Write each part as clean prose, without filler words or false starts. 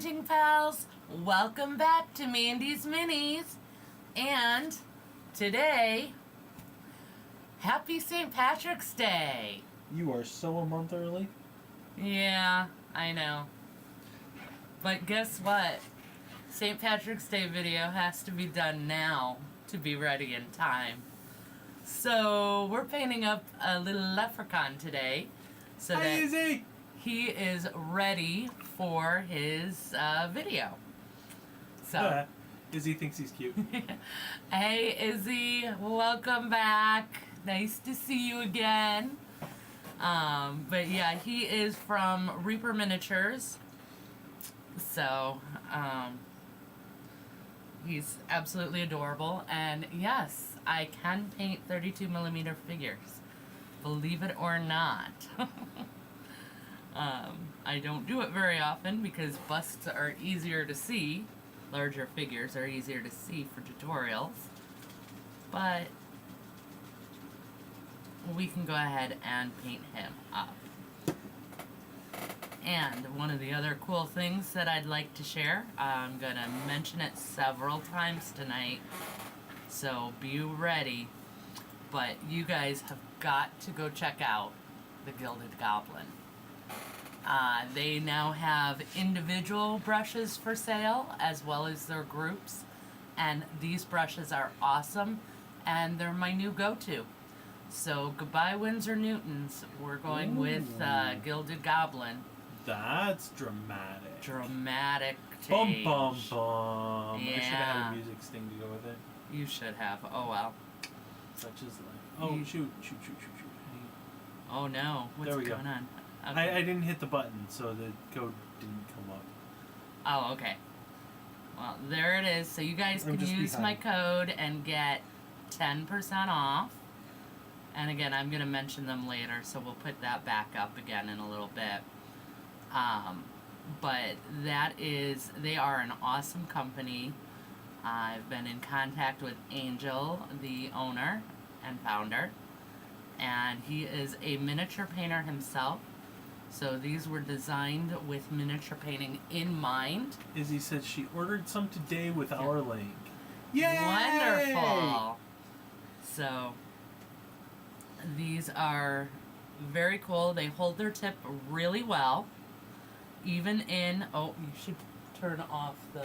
painting pals, welcome back to Mandy's Minis. And today, happy St. Patrick's Day. You are so a month early. Yeah, I know. But guess what? St. Patrick's Day video has to be done now to be ready in time. So we're painting up a little leprechaun today so that Izzy! he is ready for his video. So Izzy thinks he's cute. hey Izzy, welcome back. Nice to see you again. But yeah, he is from Reaper Miniatures. So he's absolutely adorable. And yes, I can paint 32mm figures, believe it or not. I don't do it very often because busts are easier to see. Larger figures are easier to see for tutorials. But we can go ahead and paint him up. And one of the other cool things that I'd like to share, I'm going to mention it several times tonight, so be ready. But you guys have got to go check out the Gilded Goblin. They now have individual brushes for sale as well as their groups, and these brushes are awesome and they're my new go-to. So goodbye Winsor Newtons, we're going with Gilded Goblin. That's dramatic. Dramatic Bum change. bum bum. Yeah. I should have had a music sting to go with it. You should have. Oh well. Such is life. Oh, shoot. Oh no. What's There we going go. on? Okay. I didn't hit the button, so the code didn't come up. Oh, okay. Well, there it is. So you guys I'm can just use behind. my code and get 10% off. And again, I'm going to mention them later, so we'll put that back up again in a little bit. But that is, they are an awesome company. I've been in contact with Angel, the owner and founder, and he is a miniature painter himself. So these were designed with miniature painting in mind. Izzy said she ordered some today with our link. Yay! Wonderful. So these are very cool. They hold their tip really well. Even in, oh, you should turn off the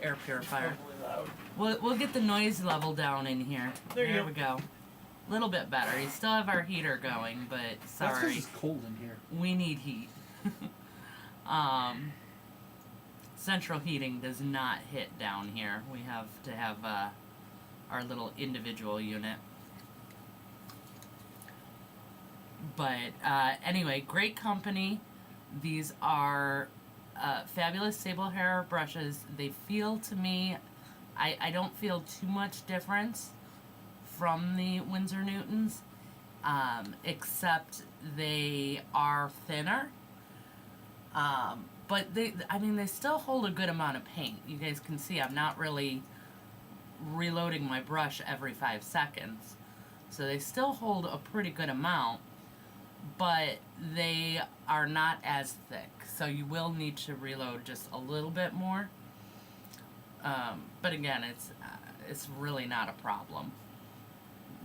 air purifier. We'll get the noise level down in here. There we go. A little bit better. You still have our heater going, but sorry. That's 'cause it's cold in here. We need heat. Central heating does not hit down here. We have to have our little individual unit. But anyway, great company. These are fabulous sable hair brushes. They feel to me, I don't feel too much difference from the Winsor Newtons, except they are thinner. But they still hold a good amount of paint. You guys can see I'm not really reloading my brush every 5 seconds. So they still hold a pretty good amount, but they are not as thick. So you will need to reload just a little bit more. But again, it's really not a problem.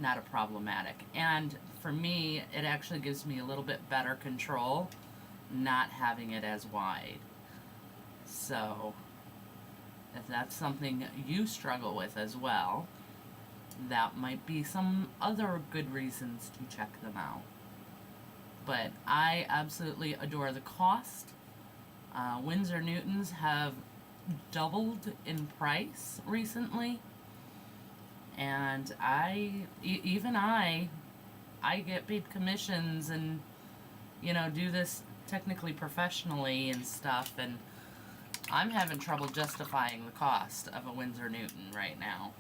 Not a problematic. And for me, it actually gives me a little bit better control not having it as wide. So if that's something you struggle with as well, that might be some other good reasons to check them out. But I absolutely adore the cost. Winsor Newtons have doubled in price recently. And I get paid commissions and, do this technically professionally and stuff, and I'm having trouble justifying the cost of a Winsor Newton right now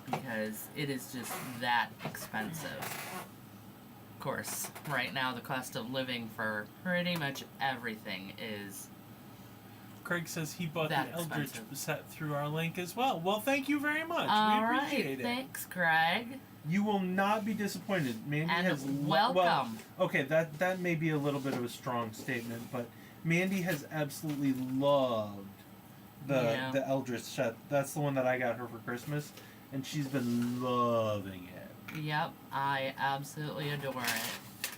because it is just that expensive. Of course, right now the cost of living for pretty much everything is Craig says he bought the Eldritch expensive. set through our link as well. Well, thank you very much. All we appreciate it. Thanks, Craig. You will not be disappointed. Mandy And has welcome. Well, okay, that may be a little bit of a strong statement, but Mandy has absolutely loved the Eldritch set. That's the one that I got her for Christmas, and she's been loving it. Yep, I absolutely adore it.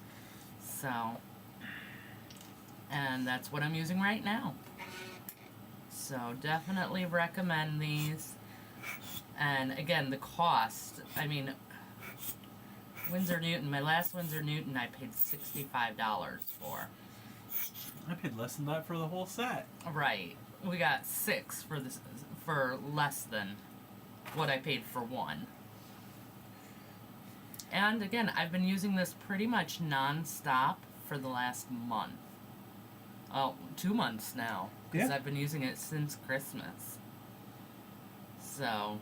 So, and that's what I'm using right now. So definitely recommend these. And again, the cost. I mean, Winsor Newton. My last Winsor Newton, I paid $65 for. I paid less than that for the whole set. Right. We got 6 for this for less than what I paid for one. And again, I've been using this pretty much non-stop for the last month. Oh, 2 months now. Because I've been using it since Christmas. So,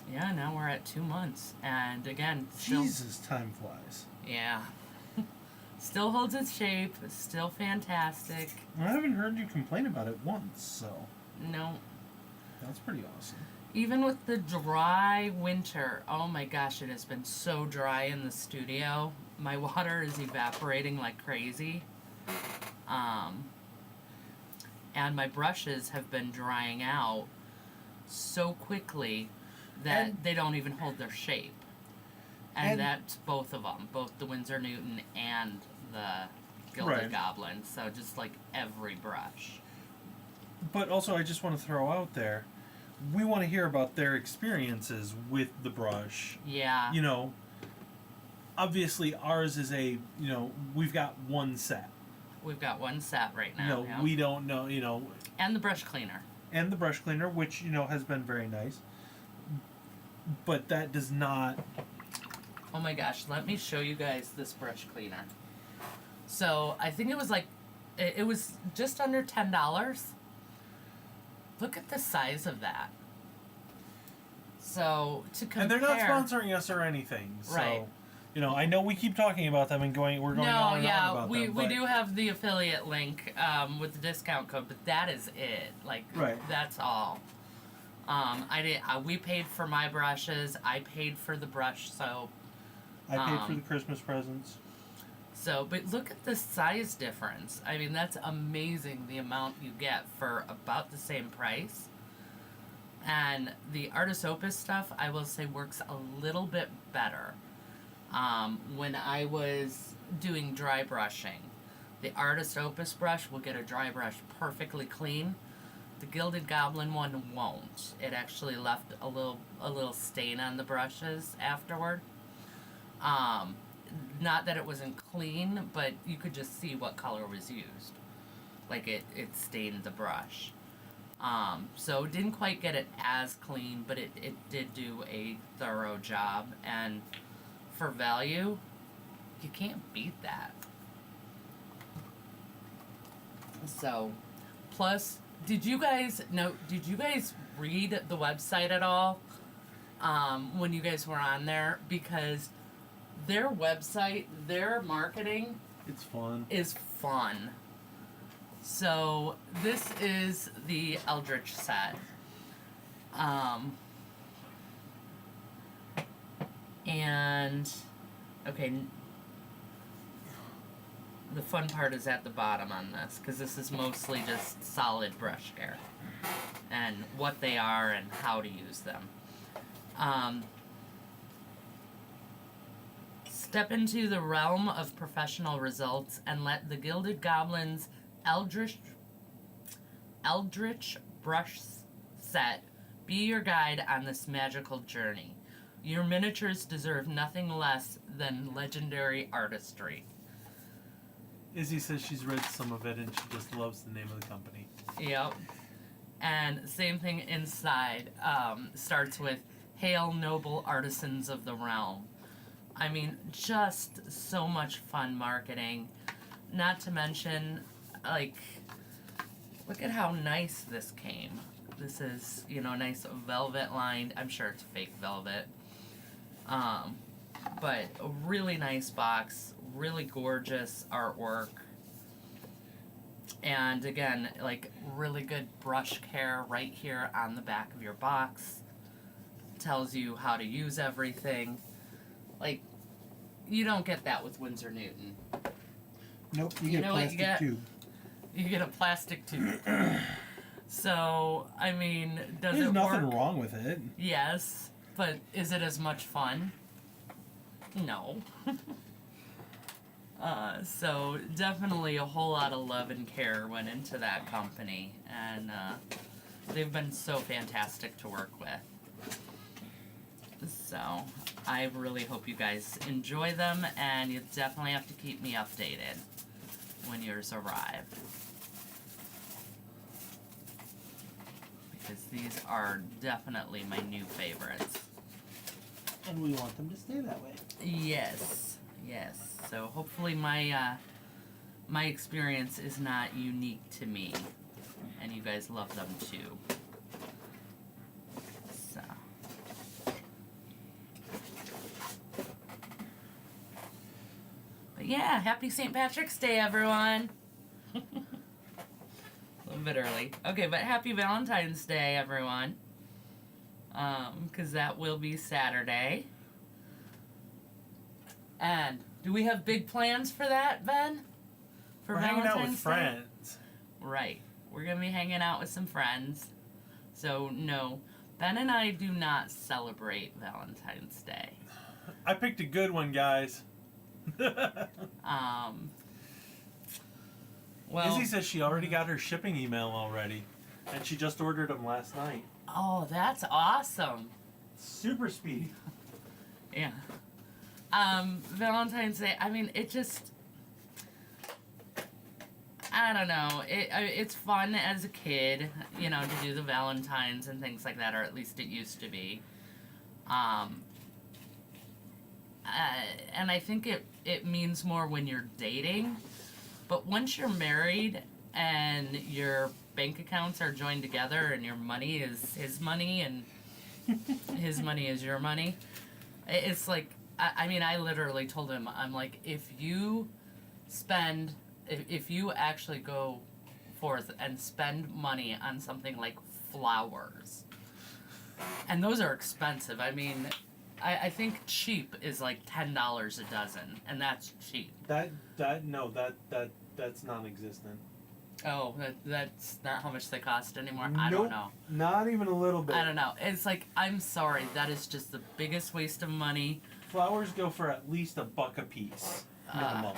yeah, now we're at 2 months. And again, still, Jesus, time flies. Yeah. Still holds its shape. Still fantastic. I haven't heard you complain about it once, so. No. That's pretty awesome. Even with the dry winter, oh my gosh, it has been so dry in the studio. My water is evaporating like crazy. And my brushes have been drying out so quickly that they don't even hold their shape. And that's both of them, both the Winsor Newton and the Gilded Goblin. So just like every brush. But also, I just want to throw out there, we want to hear about their experiences with the brush. Yeah. You know, obviously ours is we've got one set. We've got one set right now. We don't know, And the brush cleaner. And the brush cleaner, which, has been very nice. But that does not... Oh my gosh, let me show you guys this brush cleaner. So, I think it was like, it was just under $10. Look at the size of that. So, to compare... And they're not sponsoring us or anything, so... Right. I know we keep talking about them and we're going on and on about them. We do have the affiliate link with the discount code, but that is it. Like, that's all. We paid for my brushes. I paid for the brush soap. I paid for the Christmas presents. So, but look at the size difference. I mean, that's amazing, the amount you get for about the same price. And the Artist Opus stuff, I will say, works a little bit better. When I was doing dry brushing, the Artist Opus brush will get a dry brush perfectly clean. The Gilded Goblin one won't. It actually left a little stain on the brushes afterward. Not that it wasn't clean, but you could just see what color was used. Like it stained the brush. So it didn't quite get it as clean, but it did do a thorough job. And for value, you can't beat that. So, plus, did you guys read the website at all when you guys were on there? Because their website, their marketing is fun. So this is the Eldritch set. And okay, the fun part is at the bottom on this, because this is mostly just solid brush care and what they are and how to use them. Step into the realm of professional results and let the Gilded Goblin's Eldritch brush set be your guide on this magical journey. Your miniatures deserve nothing less than legendary artistry. Izzy says she's read some of it and she just loves the name of the company. Yep. And same thing inside. Starts with, "Hail noble artisans of the realm." I mean, just so much fun marketing. Not to mention, like, look at how nice this came. This is, nice velvet lined. I'm sure it's fake velvet. But a really nice box, really gorgeous artwork. And again, like, really good brush care right here on the back of your box. Tells you how to use everything. Like, you don't get that with Winsor Newton. Nope, you get a plastic tube. You get a plastic tube. So, I mean, does There's it work? There's nothing wrong with it. Yes, but is it as much fun? No. So definitely a whole lot of love and care went into that company, and they've been so fantastic to work with. So I really hope you guys enjoy them, and you definitely have to keep me updated when yours arrive. Because these are definitely my new favorites. And we want them to stay that way. Yes, yes. So hopefully my my experience is not unique to me, and you guys love them too. So. But yeah, happy St. Patrick's Day, everyone. A little bit early. Okay, but happy Valentine's Day, everyone. 'Cause that will be Saturday. And do we have big plans for that, Ben? For We're Valentine's hanging out with Day? friends. Right. We're going to be hanging out with some friends. So, no, Ben and I do not celebrate Valentine's Day. I picked a good one, guys. Well, Izzy says she already got her shipping email already. And she just ordered them last night. oh, that's awesome. Super speedy. Yeah. Valentine's Day, I mean, it just, I don't know. It's fun as a kid, you know, to do the Valentines and things like that, or at least it used to be. And I think it means more when you're dating. But once you're married and your bank accounts are joined together and your money is his money and his money is your money, it's like, I mean, I literally told him, I'm like, if you actually go forth and spend money on something like flowers, and those are expensive. I mean, I think cheap is like $10 a dozen, and that's cheap. That's non-existent. Oh, that's not how much they cost anymore? I don't know. Not even a little bit. I don't know. It's like, I'm sorry, that is just the biggest waste of money. Flowers go for at least $1 a piece. Minimum.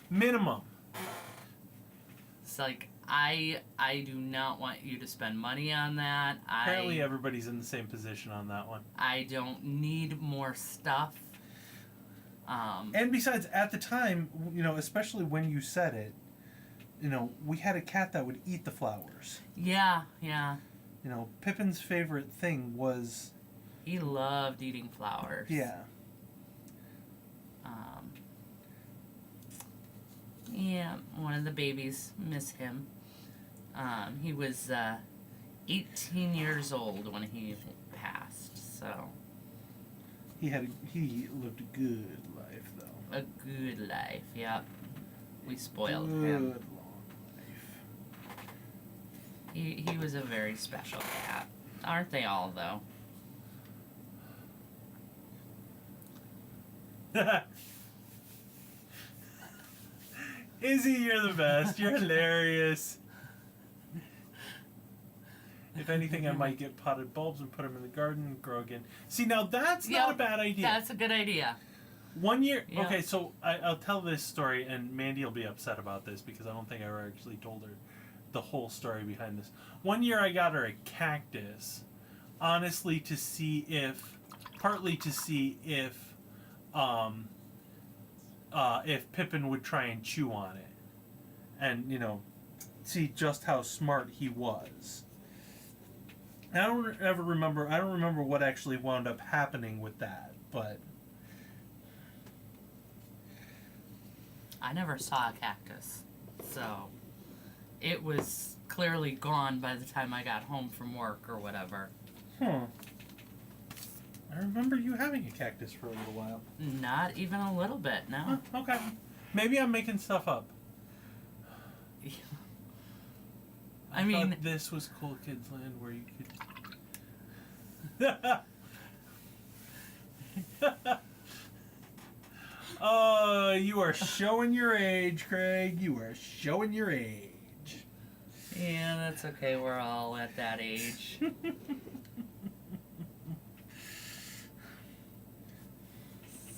Minimum. It's like, I do not want you to spend money on that. Apparently everybody's in the same position on that one. I don't need more stuff. And besides, at the time, you know, especially when you said it, you know, we had a cat that would eat the flowers. Yeah, yeah. You know, Pippin's favorite thing was... He loved eating flowers. Yeah. Yeah, one of the babies, miss him. He was 18 years old when he passed, so... He lived a good life, though. A good life, yep. We spoiled good him. Long life. He was a very special cat. Aren't they all, though? Izzy, you're the best. You're hilarious. If anything, I might get potted bulbs and put them in the garden and grow again. See, now that's not a bad idea. That's a good idea. 1 year... Yep. Okay, so I'll tell this story, and Mandy will be upset about this because I don't think I ever actually told her the whole story behind this. 1 year I got her a cactus, honestly, to see if... Partly to see if Pippin would try and chew on it. And, you know, see just how smart he was. I don't remember what actually wound up happening with that, but... I never saw a cactus, so it was clearly gone by the time I got home from work or whatever. I remember you having a cactus for a little while. Not even a little bit, no. Huh, okay. Maybe I'm making stuff up. I mean... thought this was Cool Kids Land where you could... Oh, you are showing your age, Craig. You are showing your age. Yeah, that's okay. We're all at that age.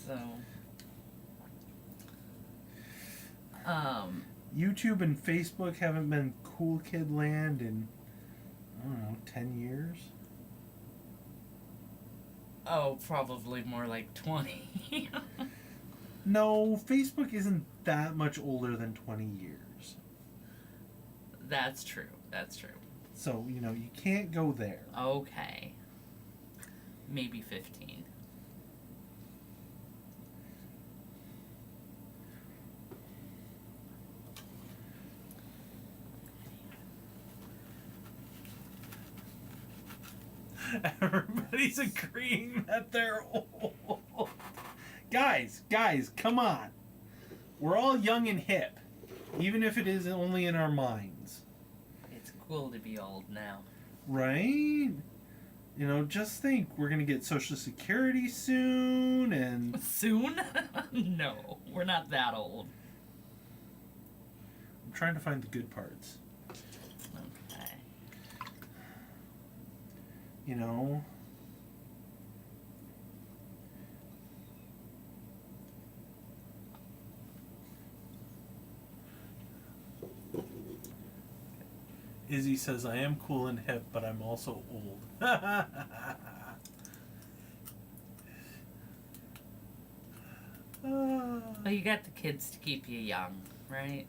So, YouTube and Facebook haven't been cool kid land in, I don't know, 10 years? oh, probably more like 20. No, Facebook isn't that much older than 20 years. That's true. That's true. So, you can't go there. Okay. Maybe 15. Everybody's agreeing that they're old. Guys, come on. We're all young and hip, even if it is only in our minds. It's cool to be old now. Right? Just think, we're going to get Social Security soon, and... Soon? No, we're not that old. I'm trying to find the good parts. Okay. Izzy says, I am cool and hip, but I'm also old. Well, you got the kids to keep you young, right?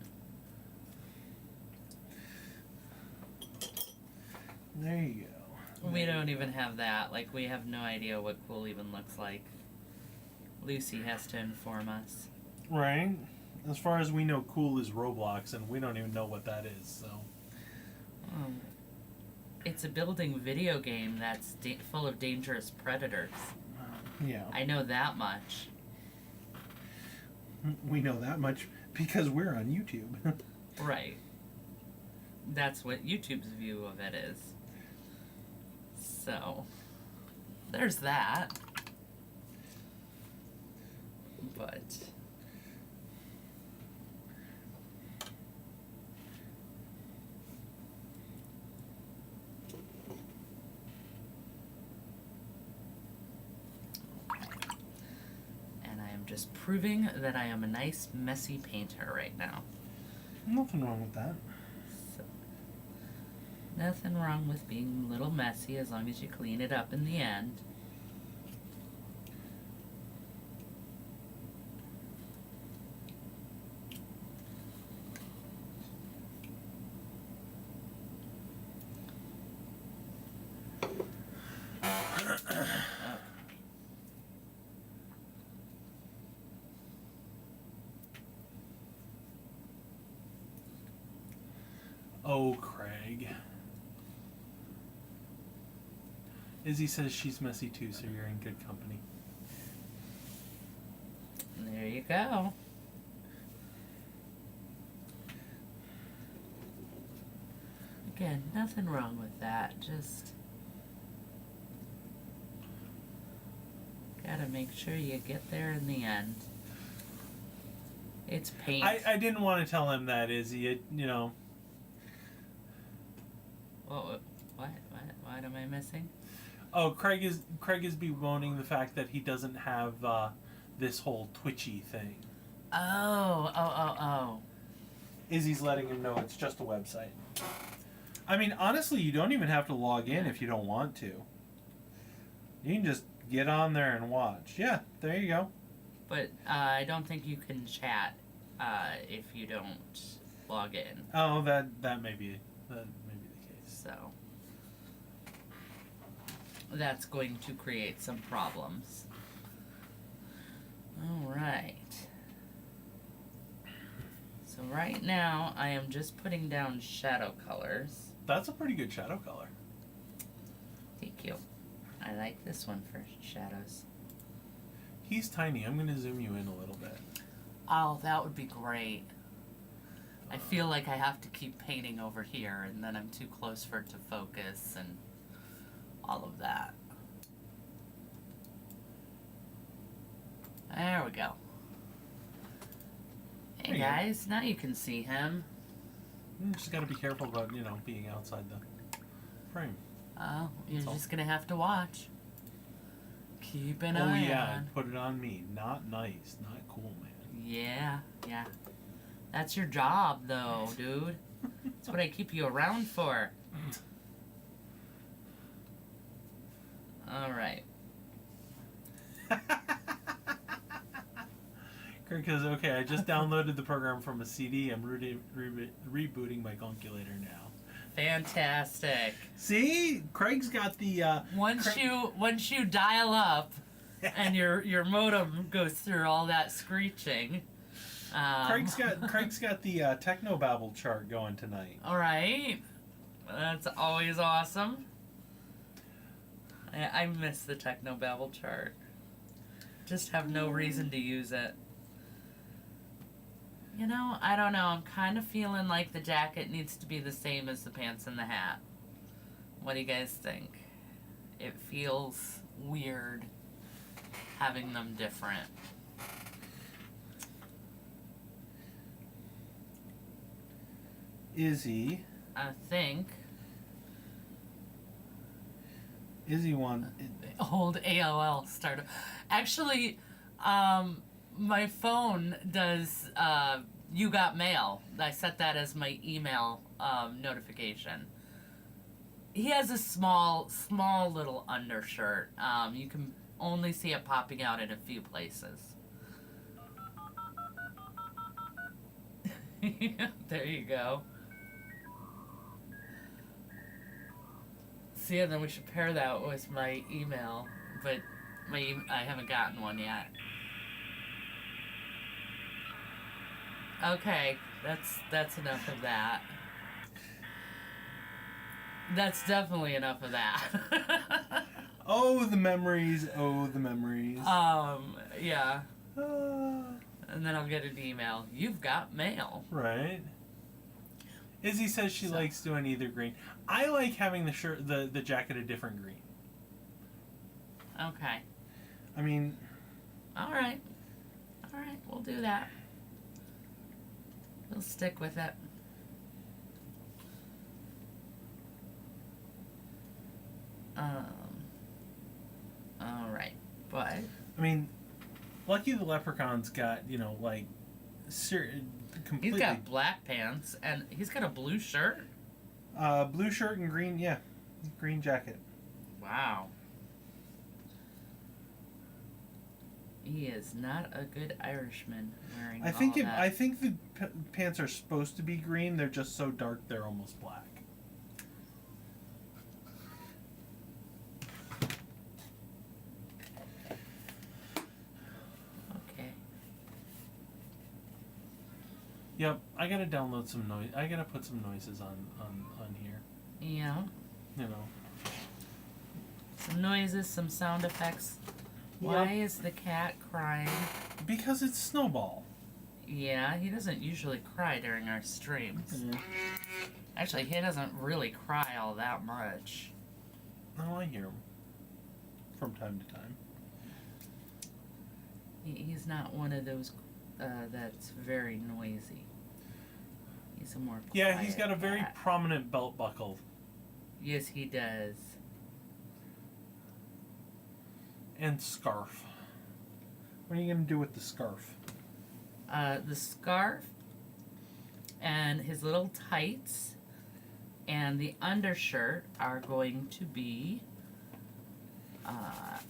There you go. We don't even have that. Like, we have no idea what cool even looks like. Lucy has to inform us. Right? As far as we know, cool is Roblox, and we don't even know what that is, so... It's a building video game that's full of dangerous predators. Yeah. I know that much. We know that much because we're on YouTube. Right. That's what YouTube's view of it is. So, there's that. But... just proving that I am a nice, messy painter right now. Nothing wrong with that. So, nothing wrong with being a little messy as long as you clean it up in the end. Oh, Craig. Izzy says she's messy too, so you're in good company. There you go. Again, nothing wrong with that. Just gotta make sure you get there in the end. It's paint. I didn't want to tell him that, Izzy. What am I missing? Oh, Craig is bemoaning the fact that he doesn't have this whole twitchy thing. Oh. Izzy's letting him know it's just a website. I mean, honestly, you don't even have to log in if you don't want to. You can just get on there and watch. Yeah, there you go. But I don't think you can chat if you don't log in. Oh, that may be the case. So that's going to create some problems. All right. So right now I am just putting down shadow colors. That's a pretty good shadow color. Thank you. I like this one for shadows. He's tiny. I'm going to zoom you in a little bit. Oh, that would be great. I feel like I have to keep painting over here, and then I'm too close for it to focus, and all of that. There we go. Hey guys, now you can see him. You just got to be careful about, being outside the frame. Oh, you're just gonna have to watch. Keep an eye on. Oh yeah, put it on me. Not nice, not cool, man. Yeah. That's your job, though, dude. That's what I keep you around for. All right. Kirk goes, okay, I just downloaded the program from a CD. I'm rebooting my calculator now. Fantastic. See? Craig's got the... Once you dial up and your modem goes through all that screeching... Craig's got the technobabble chart going tonight. All right. That's always awesome. I miss the technobabble chart. Just have no reason to use it. I don't know. I'm kind of feeling like the jacket needs to be the same as the pants and the hat. What do you guys think? It feels weird having them different. Izzy. I think. Izzy won. Old AOL starter. Actually, my phone does you got mail. I set that as my email notification. He has a small little undershirt. You can only see it popping out in a few places. There you go. See, and then we should pair that with my email, but I haven't gotten one yet. Okay, that's enough of that. That's definitely enough of that. Oh, the memories. Oh, the memories. Yeah. And then I'll get an email. You've got mail. Right. Izzy says she likes doing either green. I like having the shirt, the jacket a different green. Okay. I mean. All right, we'll do that. We'll stick with it. All right, but I mean, Lucky the Leprechaun's got completely. He's got black pants and he's got a blue shirt. Blue shirt and green, green jacket. Wow. He is not a good Irishman wearing I think all that. I think the pants are supposed to be green. They're just so dark they're almost black. Okay. Yep, I gotta download some noise. I gotta put some noises on here. Yeah. Some noises, some sound effects. Why is the cat crying? Because it's Snowball. Yeah, he doesn't usually cry during our streams. Mm. Actually, he doesn't really cry all that much. No, I hear him from time to time. He's not one of those that's very noisy. He's a more quiet Yeah, he's got a very cat. prominent belt buckle. Yes, he does. And scarf. What are you going to do with the scarf? The scarf and his little tights and the undershirt are going to be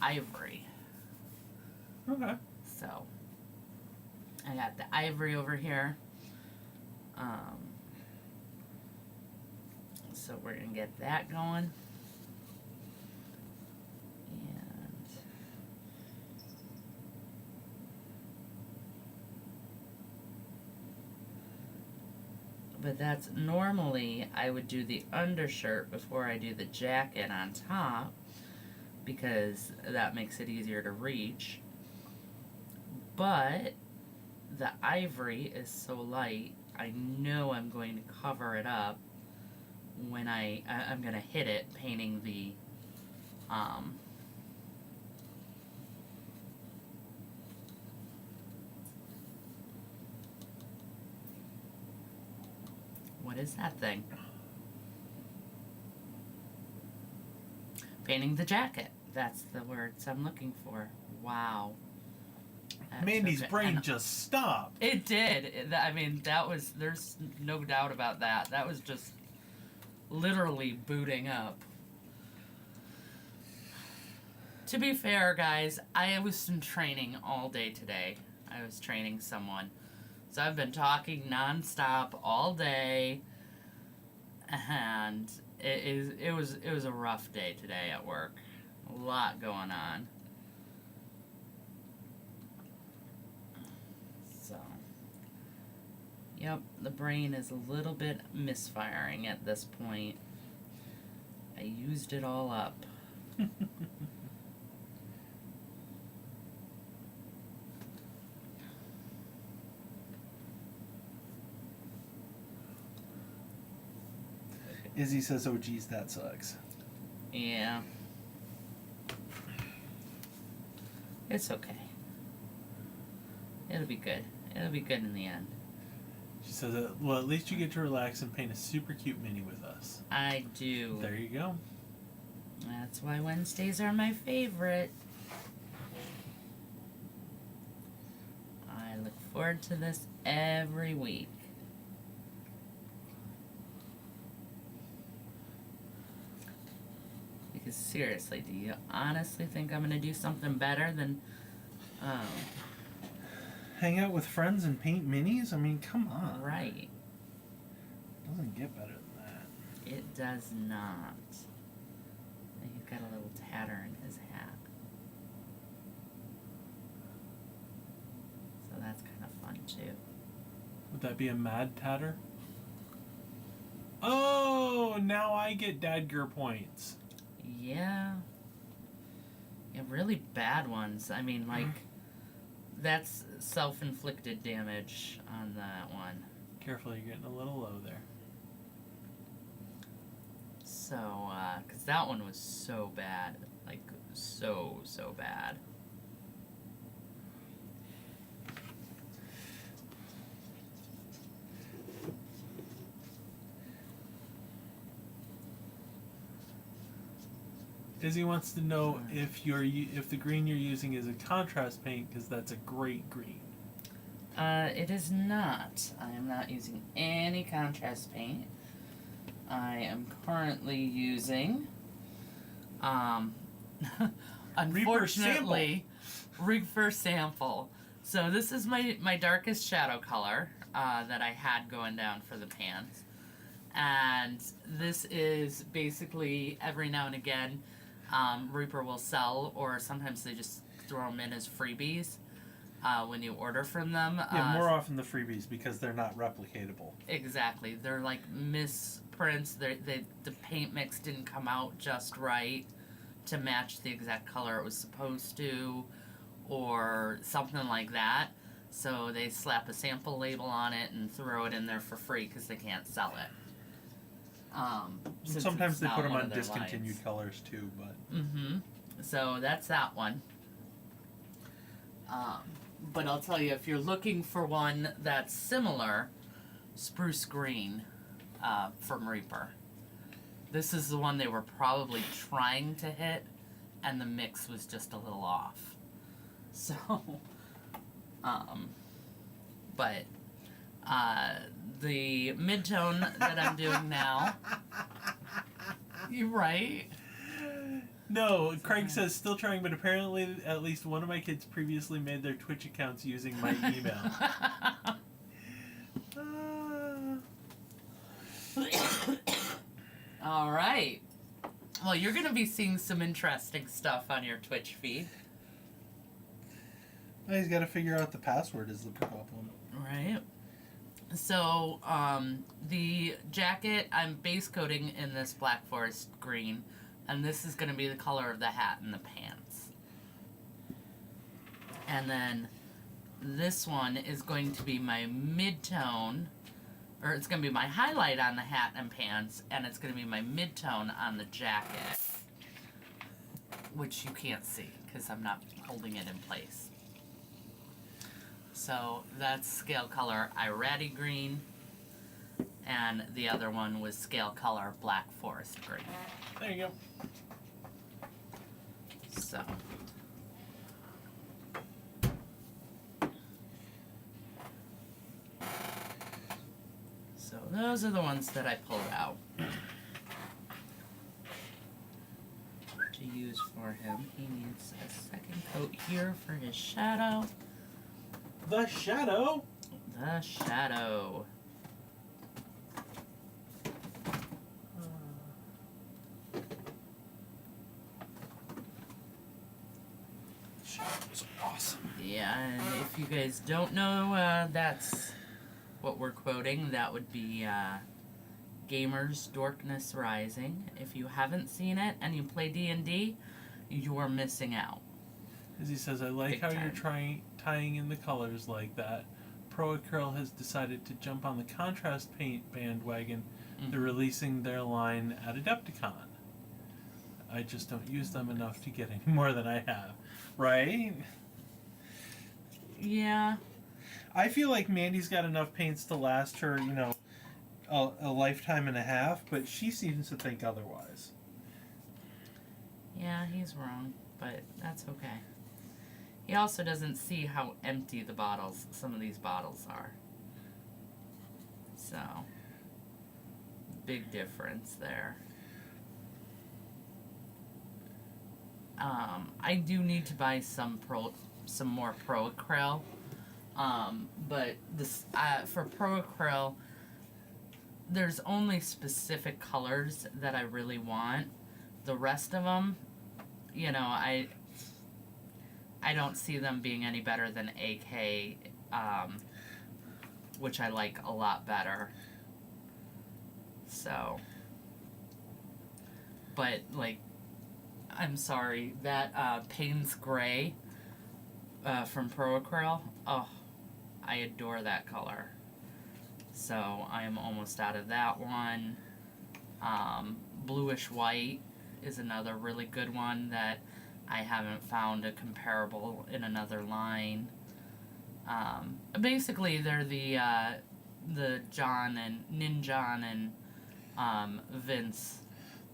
ivory. Okay. So I got the ivory over here. So we're gonna get that going. But that's normally I would do the undershirt before I do the jacket on top because that makes it easier to reach. But the ivory is so light, I know I'm going to cover it up when I'm going to hit it painting the What is that thing? Painting the jacket. That's the words I'm looking for. Wow. That Mandy's took it- brain and just stopped. It did. I mean, that was, there's no doubt about that. That was just literally booting up. To be fair, guys, I was in training all day today. I was training someone. So I've been talking nonstop all day, and it was a rough day today at work. A lot going on. So, yep, the brain is a little bit misfiring at this point. I used it all up. Izzy says, "Oh, geez, that sucks." Yeah. It's okay. It'll be good. It'll be good in the end. She says, "Well, at least you get to relax and paint a super cute mini with us." I do. There you go. That's why Wednesdays are my favorite. I look forward to this every week. Because seriously, do you honestly think I'm gonna do something better than Hang out with friends and paint minis? I mean, come on. right? Doesn't get better than that. It does not. And he's got a little tatter in his hat. So that's kind of fun too. Would that be a mad tatter? Oh, now I get dadger points. Yeah. Yeah, really bad ones. I mean, like, that's self-inflicted damage on that one. Careful, you're getting a little low there. So, 'cause that one was so bad. Like, so bad. Izzy wants to know if the green you're using is a contrast paint, because that's a great green. It is not. I am not using any contrast paint. I am currently using, unfortunately, Reaper Sample. So this is my darkest shadow color that I had going down for the pants. And this is basically, every now and again, Reaper will sell, or sometimes they just throw them in as freebies when you order from them. Yeah, more often the freebies, because they're not replicatable. Exactly. They're like misprints. The paint mix didn't come out just right to match the exact color it was supposed to, or something like that. So they slap a sample label on it and throw it in there for free because they can't sell it. Sometimes they put them on discontinued colors too, but... So that's that one. But I'll tell you, if you're looking for one that's similar, Spruce Green from Reaper. This is the one they were probably trying to hit, and the mix was just a little off. So, but the mid-tone that I'm doing now, you're right. No, Craig says still trying, but apparently at least one of my kids previously made their Twitch accounts using my email. All right. Well, you're going to be seeing some interesting stuff on your Twitch feed. He's got to figure out the password is the problem. Right. So, the jacket, I'm base coating in this Black Forest green, and this is going to be the color of the hat and the pants. And then this one is going to be my mid-tone, or it's going to be my highlight on the hat and pants, and it's going to be my mid-tone on the jacket, which you can't see because I'm not holding it in place. So that's scale color Irati green, and the other one was scale color Black Forest Green. There you go. So. So those are the ones that I pulled out to use for him. He needs a second coat here for his shadow. The shadow. The shadow. Shadow's awesome. Yeah, and if you guys don't know, that's what we're quoting. That would be Gamers Dorkness Rising. If you haven't seen it and you play D&D, you're missing out. As he says, I like Big how time. you're tying in the colors like that. Pro-Acryl has decided to jump on the contrast paint bandwagon. They're releasing their line at Adepticon. I just don't use them enough to get any more than I have. Right? Yeah. I feel like Mandy's got enough paints to last her, a lifetime and a half, but she seems to think otherwise. Yeah, he's wrong, but that's okay. He also doesn't see how empty some of these bottles are. So, big difference there. I do need to buy some more Pro Acryl. But this for Pro Acryl, there's only specific colors that I really want. The rest of them, I don't see them being any better than AK, which I like a lot better. So, but I'm sorry, that Payne's Gray from Pro Acryl, oh, I adore that color. So I am almost out of that one. Bluish White is another really good one that I haven't found a comparable in another line. Basically, they're the John and Ninjon and Vince.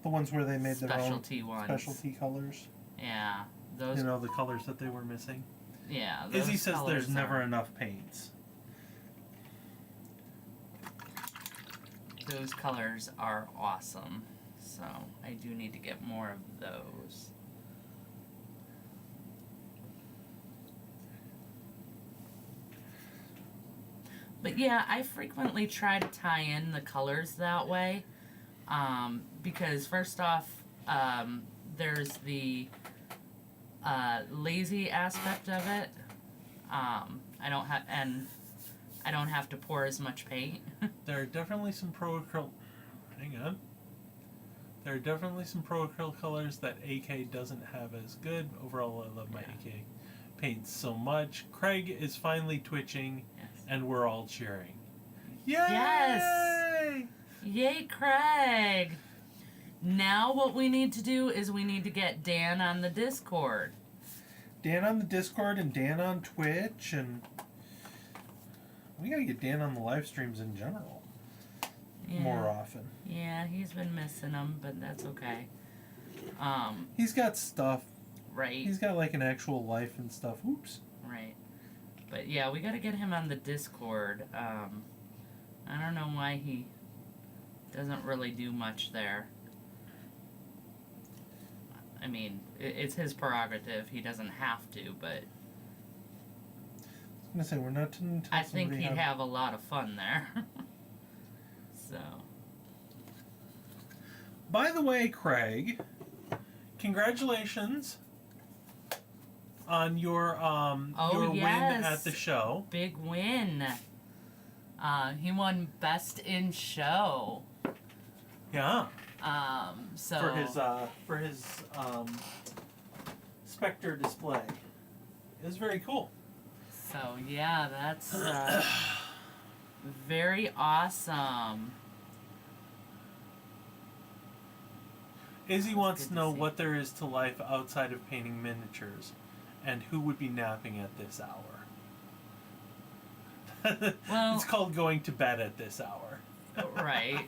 The ones where they made their own specialty ones. specialty colors. Yeah, those. The colors that they were missing. Yeah, those Izzy says there's colors never are- enough paints. Those colors are awesome. So I do need to get more of those. But yeah, I frequently try to tie in the colors that way. Because first off, there's the lazy aspect of it. I don't have to pour as much paint. There are definitely some Pro-Acryl... Hang on. There are definitely some Pro-Acryl colors that AK doesn't have as good. Overall, I love my AK paints so much. Craig is finally twitching, Yes. and we're all cheering. Yay! Yes! Yay, Craig! Now what we need to do is we need to get Dan on the Discord. Dan on the Discord and Dan on Twitch, and we gotta get Dan on the live streams in general more often. Yeah, he's been missing them, but that's okay. He's got stuff. Right. He's got like an actual life and stuff. Oops. Right. But yeah, we gotta get him on the Discord. I don't know why he doesn't really do much there. I mean, it's his prerogative. He doesn't have to, but I was gonna say we're not. I think he'd have a lot of fun there. So. By the way, Craig, congratulations on your win at the show. Big win. He won Best in Show. Yeah. So for his Spectre display. It was very cool. So yeah, that's very awesome. Izzy wants good to to know see. what there is to life outside of painting miniatures, and who would be napping at this hour. Well- It's called going to bed at this hour. Right.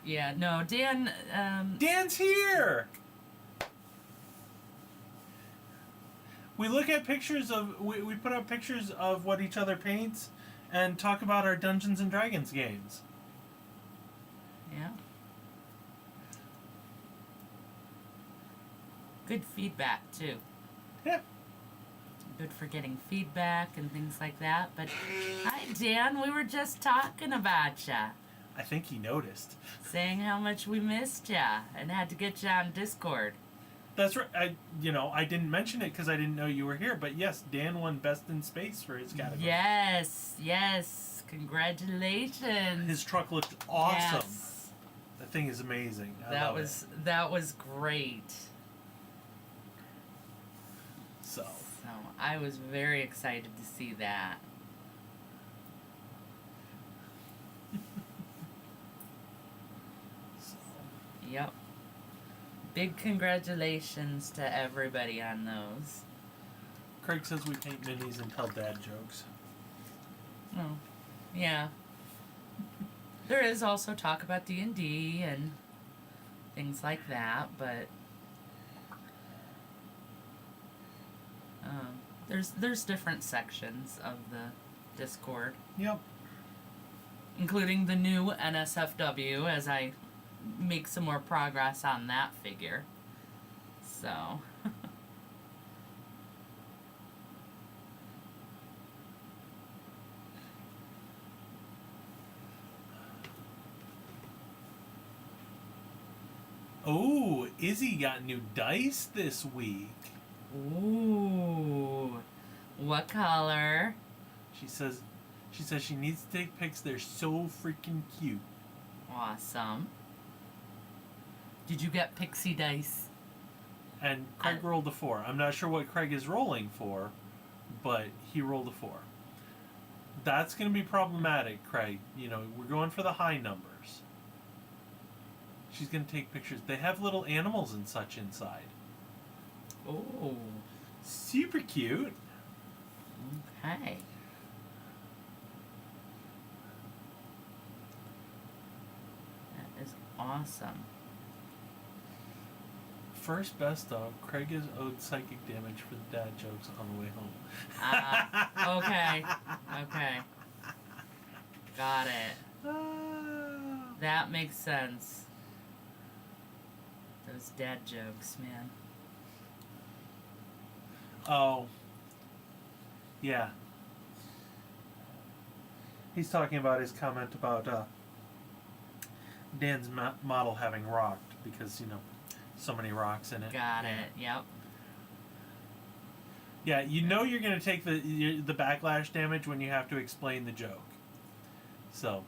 Yeah, no, Dan, Dan's here! We look at pictures of... We put up pictures of what each other paints and talk about our Dungeons and Dragons games. yeah. Good feedback, too. Yeah. Good for getting feedback and things like that. But, hi, Dan, we were just talking about ya. I think he noticed. Saying how much we missed ya and had to get you on Discord. That's right. I didn't mention it because I didn't know you were here. But yes, Dan won Best in Space for his category. Yes. Congratulations. His truck looked awesome. Yes. That thing is amazing. That was great. So I was very excited to see that. Yep. Big congratulations to everybody on those. Craig says we paint minis and tell dad jokes. Oh, yeah. There is also talk about D&D and things like that, but there's different sections of the Discord, Yep. including the new NSFW as I make some more progress on that figure. So Oh, Izzy got new dice this week. ooh, what color? She says she needs to take pics. They're so freaking cute. Awesome. Did you get pixie dice? And Craig rolled a 4. I'm not sure what Craig is rolling for, but he rolled a 4. That's going to be problematic, Craig. We're going for the high numbers. She's going to take pictures. They have little animals and such inside. Oh. Super cute. Okay. That is awesome. First best of, Craig is owed psychic damage for the dad jokes on the way home. Okay. Okay. Got it. That makes sense. Those dad jokes, man. Oh. Yeah. He's talking about his comment about Dan's model having rocked because, so many rocks in it. Got it. Yep. Yeah, you're going to take the backlash damage when you have to explain the joke. So,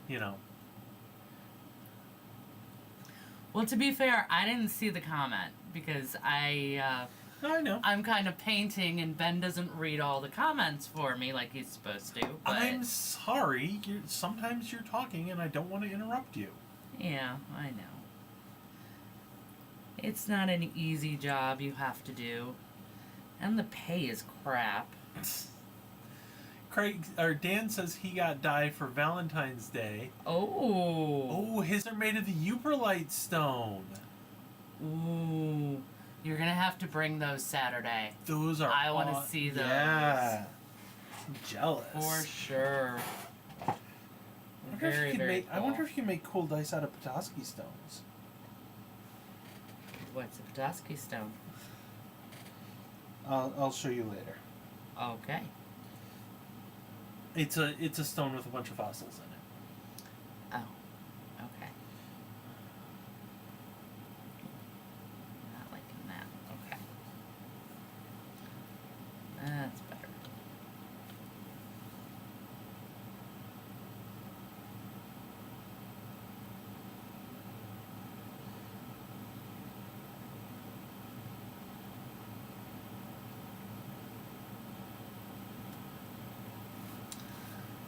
Well, to be fair, I didn't see the comment because I know. I'm kind of painting and Ben doesn't read all the comments for me like he's supposed to. But I'm sorry. Sometimes you're talking and I don't want to interrupt you. yeah, I know. It's not an easy job you have to do. And the pay is crap. Dan says he got dye for Valentine's Day. Oh. Oh, his are made of the Uperlite stone. Ooh. You're going to have to bring those Saturday. Those are I want to see those. Yeah. Jealous. For sure. I Very cool. wonder if you can make cool dice out of Petoskey stones. What's a Petoskey stone? I'll show you later. Okay. It's a stone with a bunch of fossils in it. Oh. Okay. Not liking that. Okay. That's better.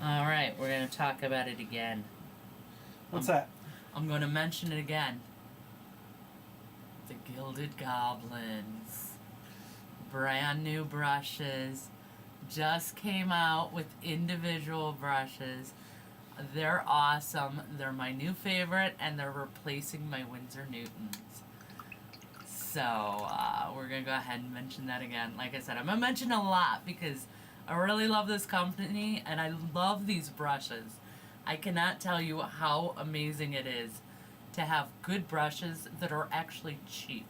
All right, we're going to talk about it again. What's that? I'm going to mention it again. The Gilded Goblins. Brand new brushes. Just came out with individual brushes. They're awesome. They're my new favorite, and they're replacing my Winsor Newtons. So, we're going to go ahead and mention that again. Like I said, I'm going to mention a lot because I really love this company, and I love these brushes. I cannot tell you how amazing it is to have good brushes that are actually cheap.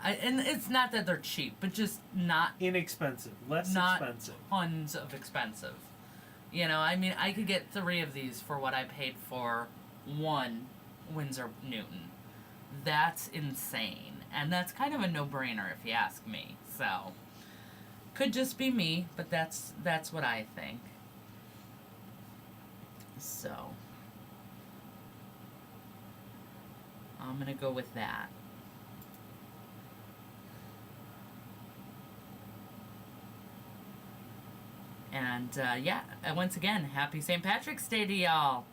And it's not that they're cheap, but just not inexpensive, less not expensive. Tons of expensive. You know, I mean, I could get 3 of these for what I paid for 1 Winsor Newton. That's insane. And that's kind of a no-brainer if you ask me. So, could just be me, but that's what I think. So, I'm going to go with that. And, yeah, once again, happy St. Patrick's Day to y'all.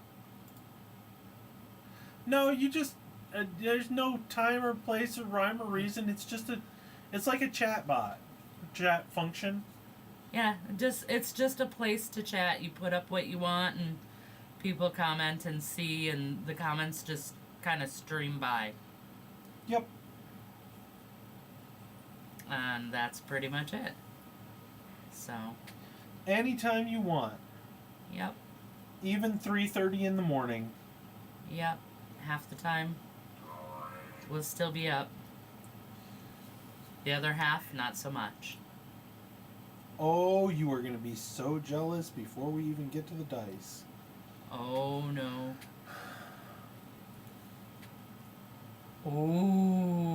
No, you just there's no time or place or rhyme or reason. It's just it's like a chat function. Yeah, it's just a place to chat. You put up what you want, and people comment and see, and the comments just kind of stream by. Yep. And that's pretty much it. So. Anytime you want. Yep. Even 3:30 in the morning. Yep. Half the time, we'll still be up. The other half, not so much. Oh, you are going to be so jealous before we even get to the dice. Oh, no. Ooh.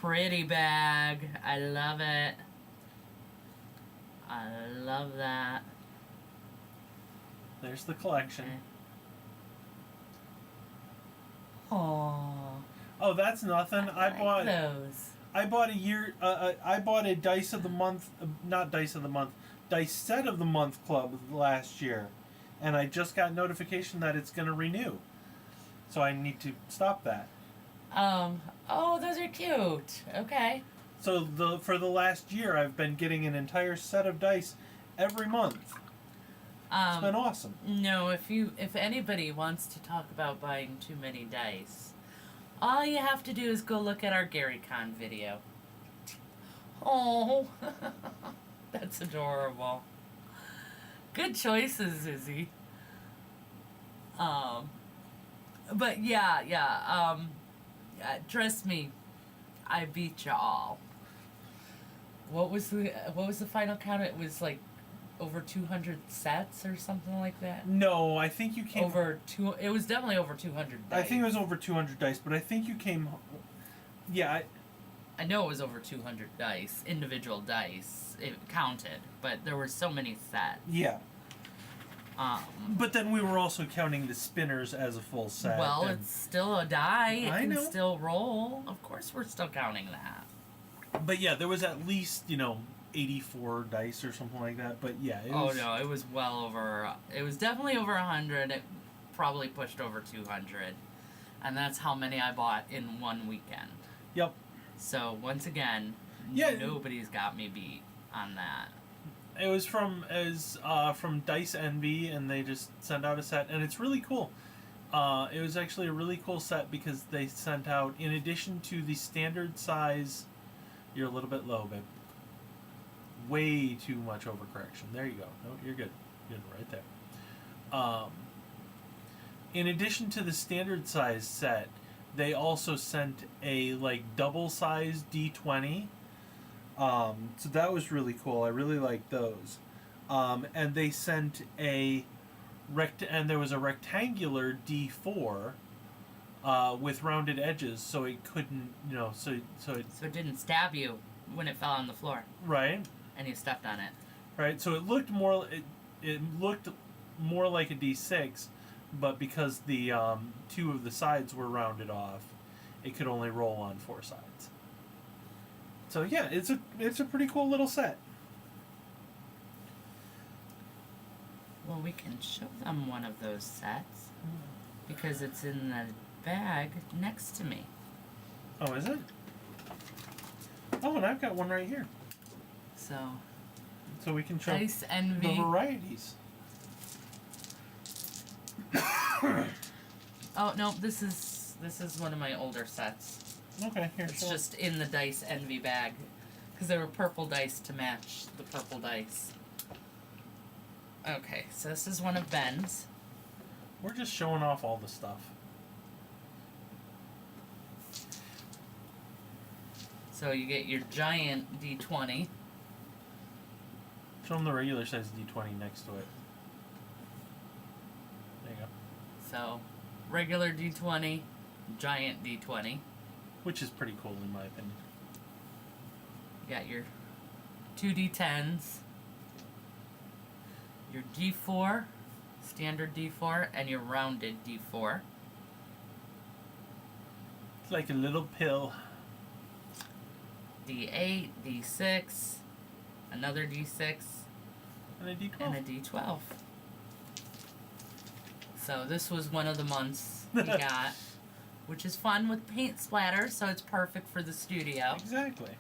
Pretty bag. I love it. I love that. There's the collection. Okay. Aww. Oh, that's nothing. I like bought those. I bought I bought a dice of the month, not dice of the month, dice set of the month club last year, and I just got notification that it's going to renew. So I need to stop that. Oh, those are cute. Okay. So for the last year, I've been getting an entire set of dice every month. It's been awesome. No, if anybody wants to talk about buying too many dice, all you have to do is go look at our GaryCon video. Oh, that's adorable. Good choices, Izzy. But yeah, trust me, I beat y'all. What was the final count? It was like over 200 sets or something like that. No, I think you came over two. It was definitely over 200 dice. I think it was over 200 dice, but I think you came. Yeah, I know it was over 200 dice, individual dice. It counted, but there were so many sets. Yeah. But then we were also counting the spinners as a full set. Well, it's still a die. It I can know. still roll. Of course, we're still counting that. But yeah, there was at least 84 dice or something like that. But yeah, it was... no, it was well over. It was definitely over 100. It probably pushed over 200, and that's how many I bought in one weekend. Yep. So once again, nobody's got me beat on that. It was from Dice Envy, and they just sent out a set, and it's really cool. It was actually a really cool set because they sent out, in addition to the standard size. You're a little bit low, babe. Way too much overcorrection. There you go. No, you're good. Good right there. In addition to the standard size set, they also sent a double-sized D20. So that was really cool. I really liked those. And they sent and there was a rectangular D4 with rounded edges, so it couldn't, so it didn't stab you when it fell on the floor. Right. And you stepped on it. Right. So it looked more like a D6, but because the 2 of the sides were rounded off, it could only roll on 4 sides. So yeah, it's a pretty cool little set. Well, we can show them one of those sets because it's in the bag next to me. Oh, is it? Oh, and I've got one right here. So we can show Dice Envy. the varieties. Oh no, this is one of my older sets. Okay, here. It's just in the Dice Envy bag because there were purple dice to match the purple dice. Okay, so this is one of Ben's. We're just showing off all the stuff. So you get your giant D20. Show them the regular size D20 next to it. There you go. So, regular D20, giant D20. Which is pretty cool in my opinion. You got your 2 D10s, your D4, standard D4, and your rounded D4. It's like a little pill. D8, D6, another D6, And a D12. and a D12. So this was one of the months we got, which is fun with paint splatter, so it's perfect for the studio. Exactly.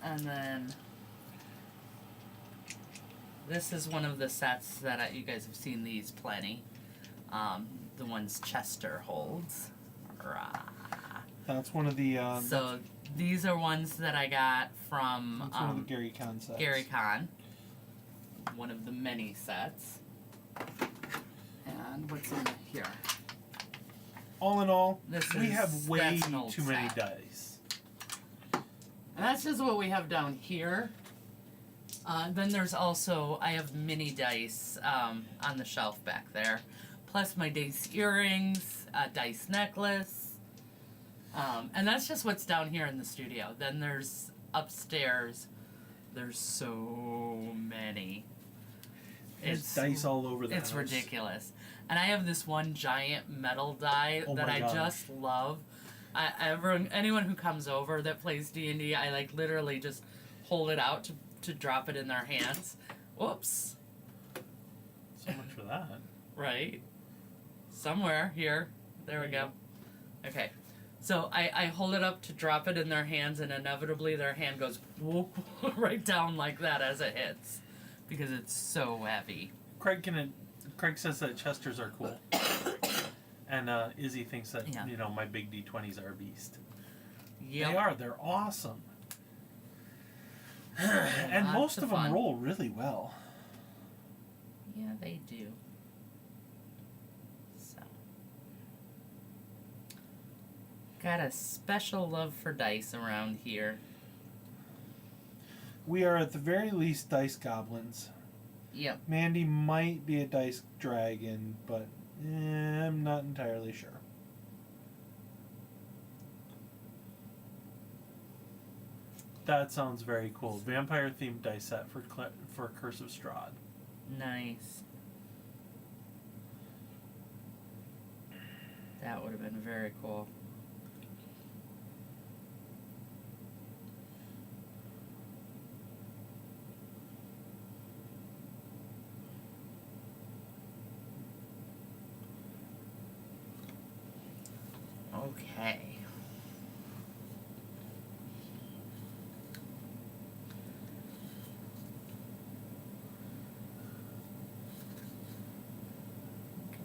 And then this is one of the sets that you guys have seen these plenty. The ones Chester holds. Rah. That's one of the. So these are ones that I got from that's one of the Gary Con sets. Gary Con. One of the many sets. And what's in here? All in all, This we is- have way that's an old too many set. dice. And that's just what we have down here. Then there's also, I have mini dice on the shelf back there. Plus my dice earrings, a dice necklace. And that's just what's down here in the studio. Then there's upstairs. There's so many. There's dice all over the house. It's ridiculous. And I have this one giant metal die Oh that my I gosh. just love. Anyone who comes over that plays D&D, I like literally just hold it out to drop it in their hands. Whoops. So much for that. Right. Somewhere here. There we go. Okay. So I hold it up to drop it in their hands, and inevitably their hand goes whoop right down like that as it hits, because it's so heavy. Craig says that Chesters are cool. And Izzy thinks that, my big D20s are a beast. Yep. They are. They're awesome. And Lots most of of them fun. roll really well. Yeah, they do. So. Got a special love for dice around here. We are at the very least dice goblins. Yep. Mandy might be a dice dragon, but I'm not entirely sure. That sounds very cool. Vampire themed dice set for Curse of Strahd. Nice. That would have been very cool. Okay.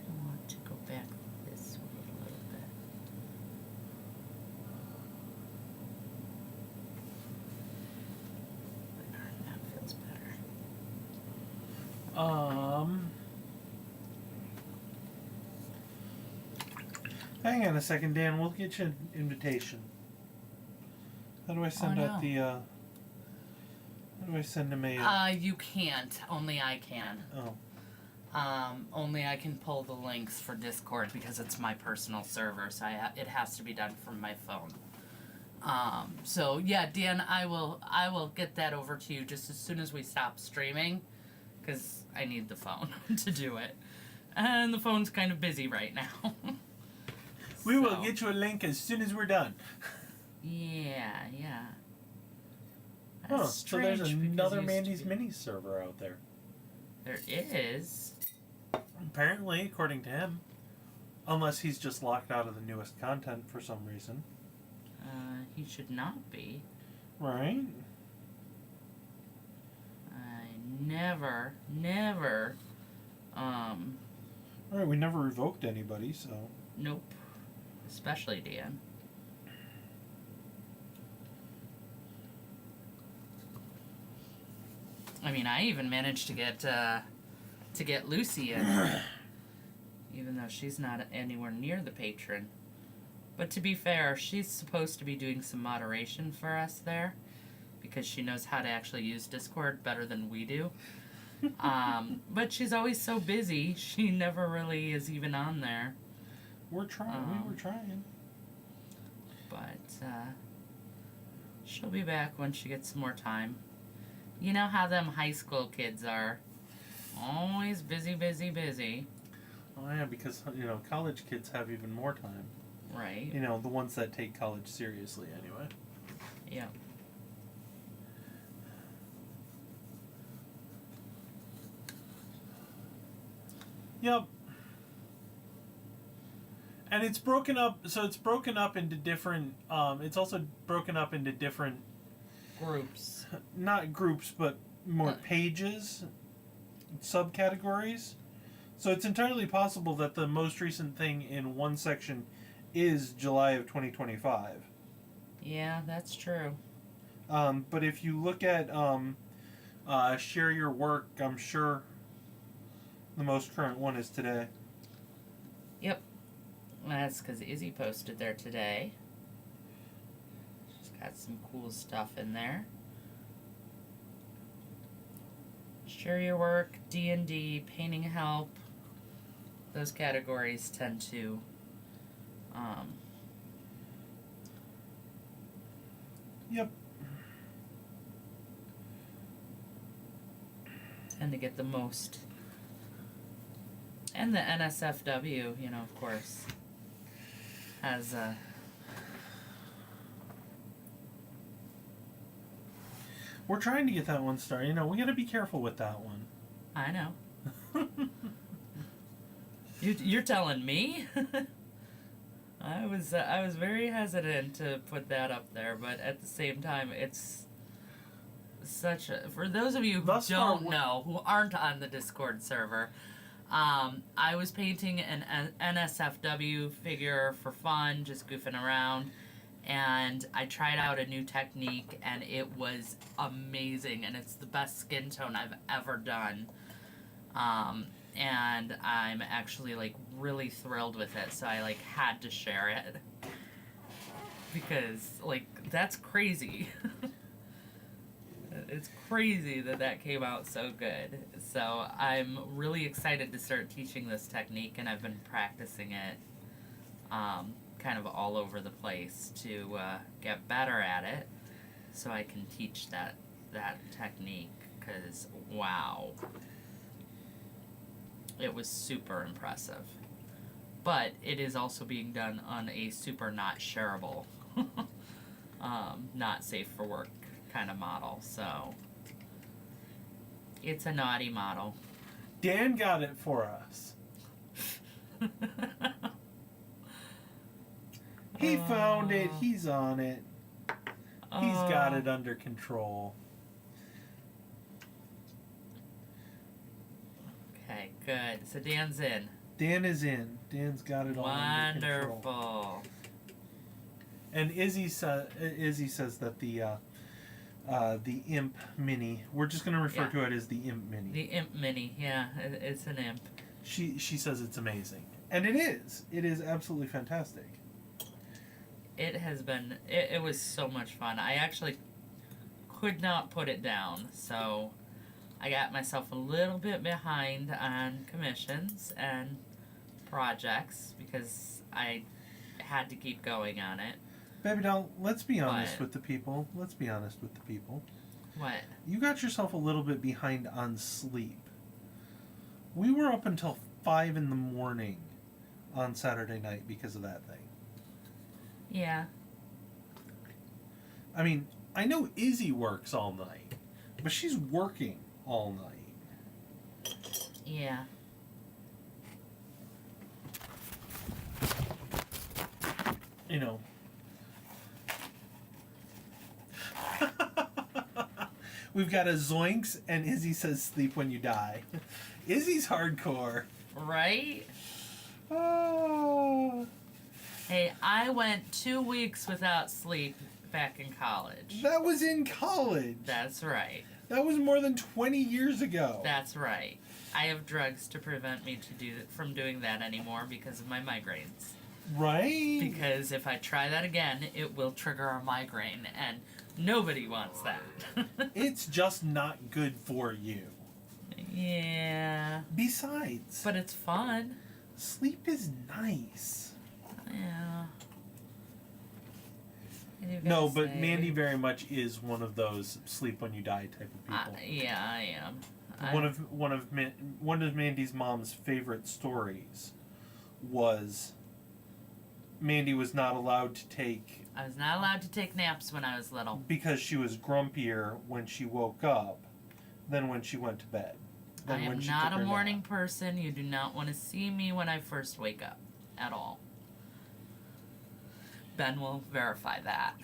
I want to go back this way a little bit. There, that feels better. Hang on a second, Dan. We'll get you an invitation. How do I send out the? How do I send him a? You can't. Only I can. Oh. Only I can pull the links for Discord because it's my personal server, so it has to be done from my phone. So yeah, Dan, I will get that over to you just as soon as we stop streaming, because I need the phone to do it, and the phone's kind of busy right now. We will get you a link as soon as we're done. Yeah. Huh, That's so there's strange because another it used to Mandy's be- Mini server out there. There is. Apparently, according to him. Unless he's just locked out of the newest content for some reason. He should not be. Right? I never, All right, we never revoked anybody, so. Nope. Especially Dan. I mean, I even managed to get Lucy in, even though she's not anywhere near the patron. But to be fair, she's supposed to be doing some moderation for us there, because she knows how to actually use Discord better than we do. But she's always so busy, she never really is even on there. We're trying. We were trying. But she'll be back when she gets some more time. You know how them high school kids are. Always busy, busy, busy. Oh yeah, because college kids have even more time. Right. The ones that take college seriously, anyway. Yeah. Yep. And it's broken up. So it's broken up into different. It's also broken up into different Groups. Not groups, but more pages, subcategories. So it's entirely possible that the most recent thing in one section is July of 2025. Yeah, that's true. But if you look at share your work, I'm sure the most current one is today. Yep. That's because Izzy posted there today. She's got some cool stuff in there. Share your work, D&D, painting help. Those categories tend to Yep. tend to get the most. And the NSFW, of course, has We're trying to get that one started. We got to be careful with that one. I know. You're telling me? I was very hesitant to put that up there, but at the same time, it's such a... For those of you who don't know, who aren't on the Discord server, I was painting an NSFW figure for fun, just goofing around, and I tried out a new technique, and it was amazing, and it's the best skin tone I've ever done. And I'm actually really thrilled with it, so I had to share it because that's crazy. It's crazy that came out so good. So I'm really excited to start teaching this technique, and I've been practicing it kind of all over the place to get better at it, so I can teach that technique. Because wow. It was super impressive. But it is also being done on a super not shareable, not safe for work kind of model. So it's a naughty model. Dan got it for us. He found it. He's on it. He's got it under control. Okay, good. So Dan's in. Dan is in. Dan's got it all under control. Wonderful. And Izzy says that the Imp Mini, we're just going to refer to it as the Imp Mini. The Imp Mini, yeah, it's an imp. She says it's amazing. And it is. It is absolutely fantastic. It has been, it was so much fun. I actually could not put it down, so I got myself a little bit behind on commissions and projects because I had to keep going on it. Baby doll, let's be honest with the people. Let's be honest with the people. What? You got yourself a little bit behind on sleep. We were up until 5 in the morning on Saturday night because of that thing. Yeah. I mean, I know Izzy works all night, but she's working all night. Yeah. You know. We've got a Zoinks, and Izzy says sleep when you die. Izzy's hardcore. Right? Ah, Hey, I went 2 weeks without sleep back in college. that was in college. That's right. That was more than 20 years ago. That's right. I have drugs to prevent me from doing that anymore because of my migraines. Right? Because if I try that again, it will trigger a migraine, and nobody wants that. It's just not good for you. Yeah. Besides, But it's fun. sleep is nice. Yeah. What do you No, gotta but say? Mandy very much is one of those sleep when you die type of people. Yeah, I am. One of Mandy's mom's favorite stories was Mandy was not allowed to take I was not allowed to take naps when I was little. because she was grumpier when she woke up than when she went to bed. I Than when am she not took a her morning nap. person. You do not want to see me when I first wake up at all. Ben will verify that.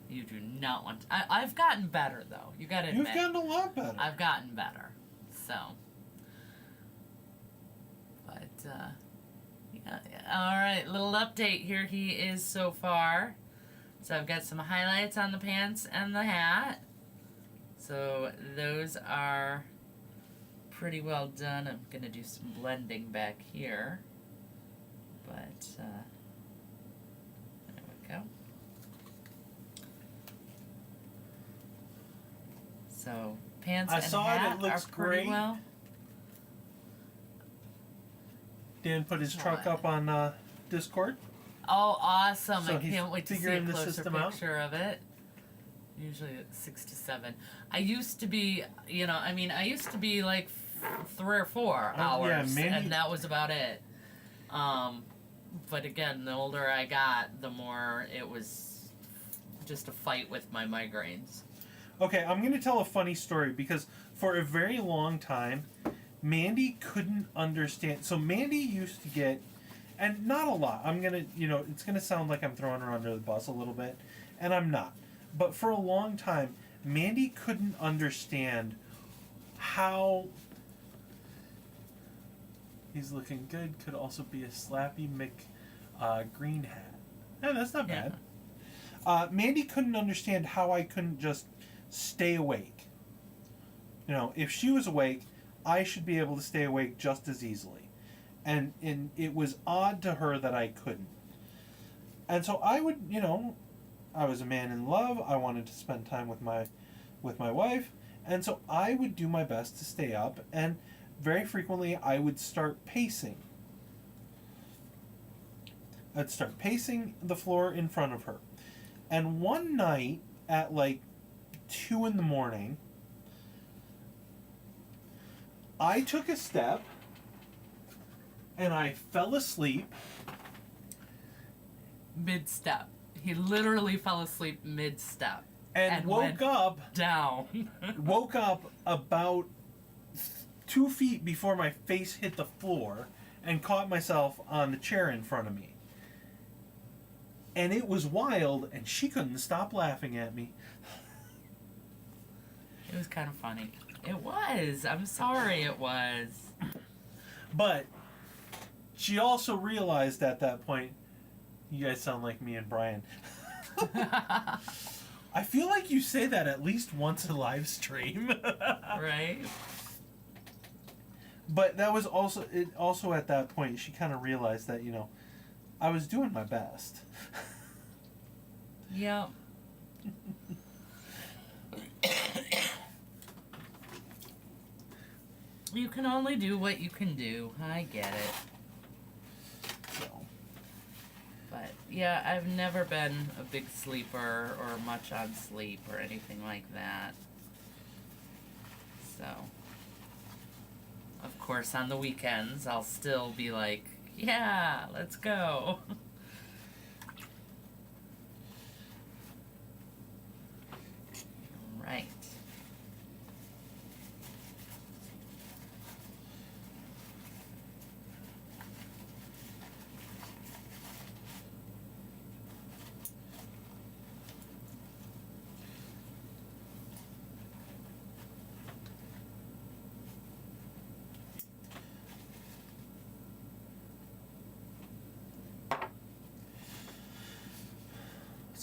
You do not want to. I've gotten better, though. You gotta admit. You've gotten a lot better. I've gotten better. So. But, yeah. Alright, little update. Here he is so far. So I've got some highlights on the pants and the hat. So those are pretty well done. I'm going to do some blending back here. But, there we go. So, pants I and saw it, hat it looks are pretty great. well. Dan put his truck What? up on Discord. Oh, awesome. So I he's can't wait to see a figuring the closer system out? picture of it. Usually it's 6 to 7. I used to be, I used to be like 3 or 4 hours, Mandy- and that was about it. But again, the older I got, the more it was just a fight with my migraines. Okay, I'm going to tell a funny story because for a very long time, Mandy couldn't understand. So Mandy used to get, and not a lot. I'm going to, it's going to sound like I'm throwing her under the bus a little bit, and I'm not. But for a long time, Mandy couldn't understand how. He's looking good. Could also be a Slappy Green hat. Yeah, that's not bad. Mandy couldn't understand how I couldn't just stay awake. If she was awake, I should be able to stay awake just as easily. And it was odd to her that I couldn't. And so I would, I was a man in love. I wanted to spend time with my wife. And so I would do my best to stay up, and very frequently I would start pacing. I'd start pacing the floor in front of her. And one night at like 2 a.m, I took a step and I fell asleep. Mid-step. He literally fell asleep mid-step. And woke up down. woke up about 2 feet before my face hit the floor and caught myself on the chair in front of me. And it was wild, and she couldn't stop laughing at me. It was kind of funny. It was. I'm sorry it was. But she also realized at that point, you guys sound like me and Brian. I feel like you say that at least once a live stream. Right? But that was also at that point she kind of realized that, I was doing my best. Yep. You can only do what you can do. I get it. So, But yeah, I've never been a big sleeper or much on sleep or anything like that. So, of course, on the weekends, I'll still be like, yeah, let's go. Right.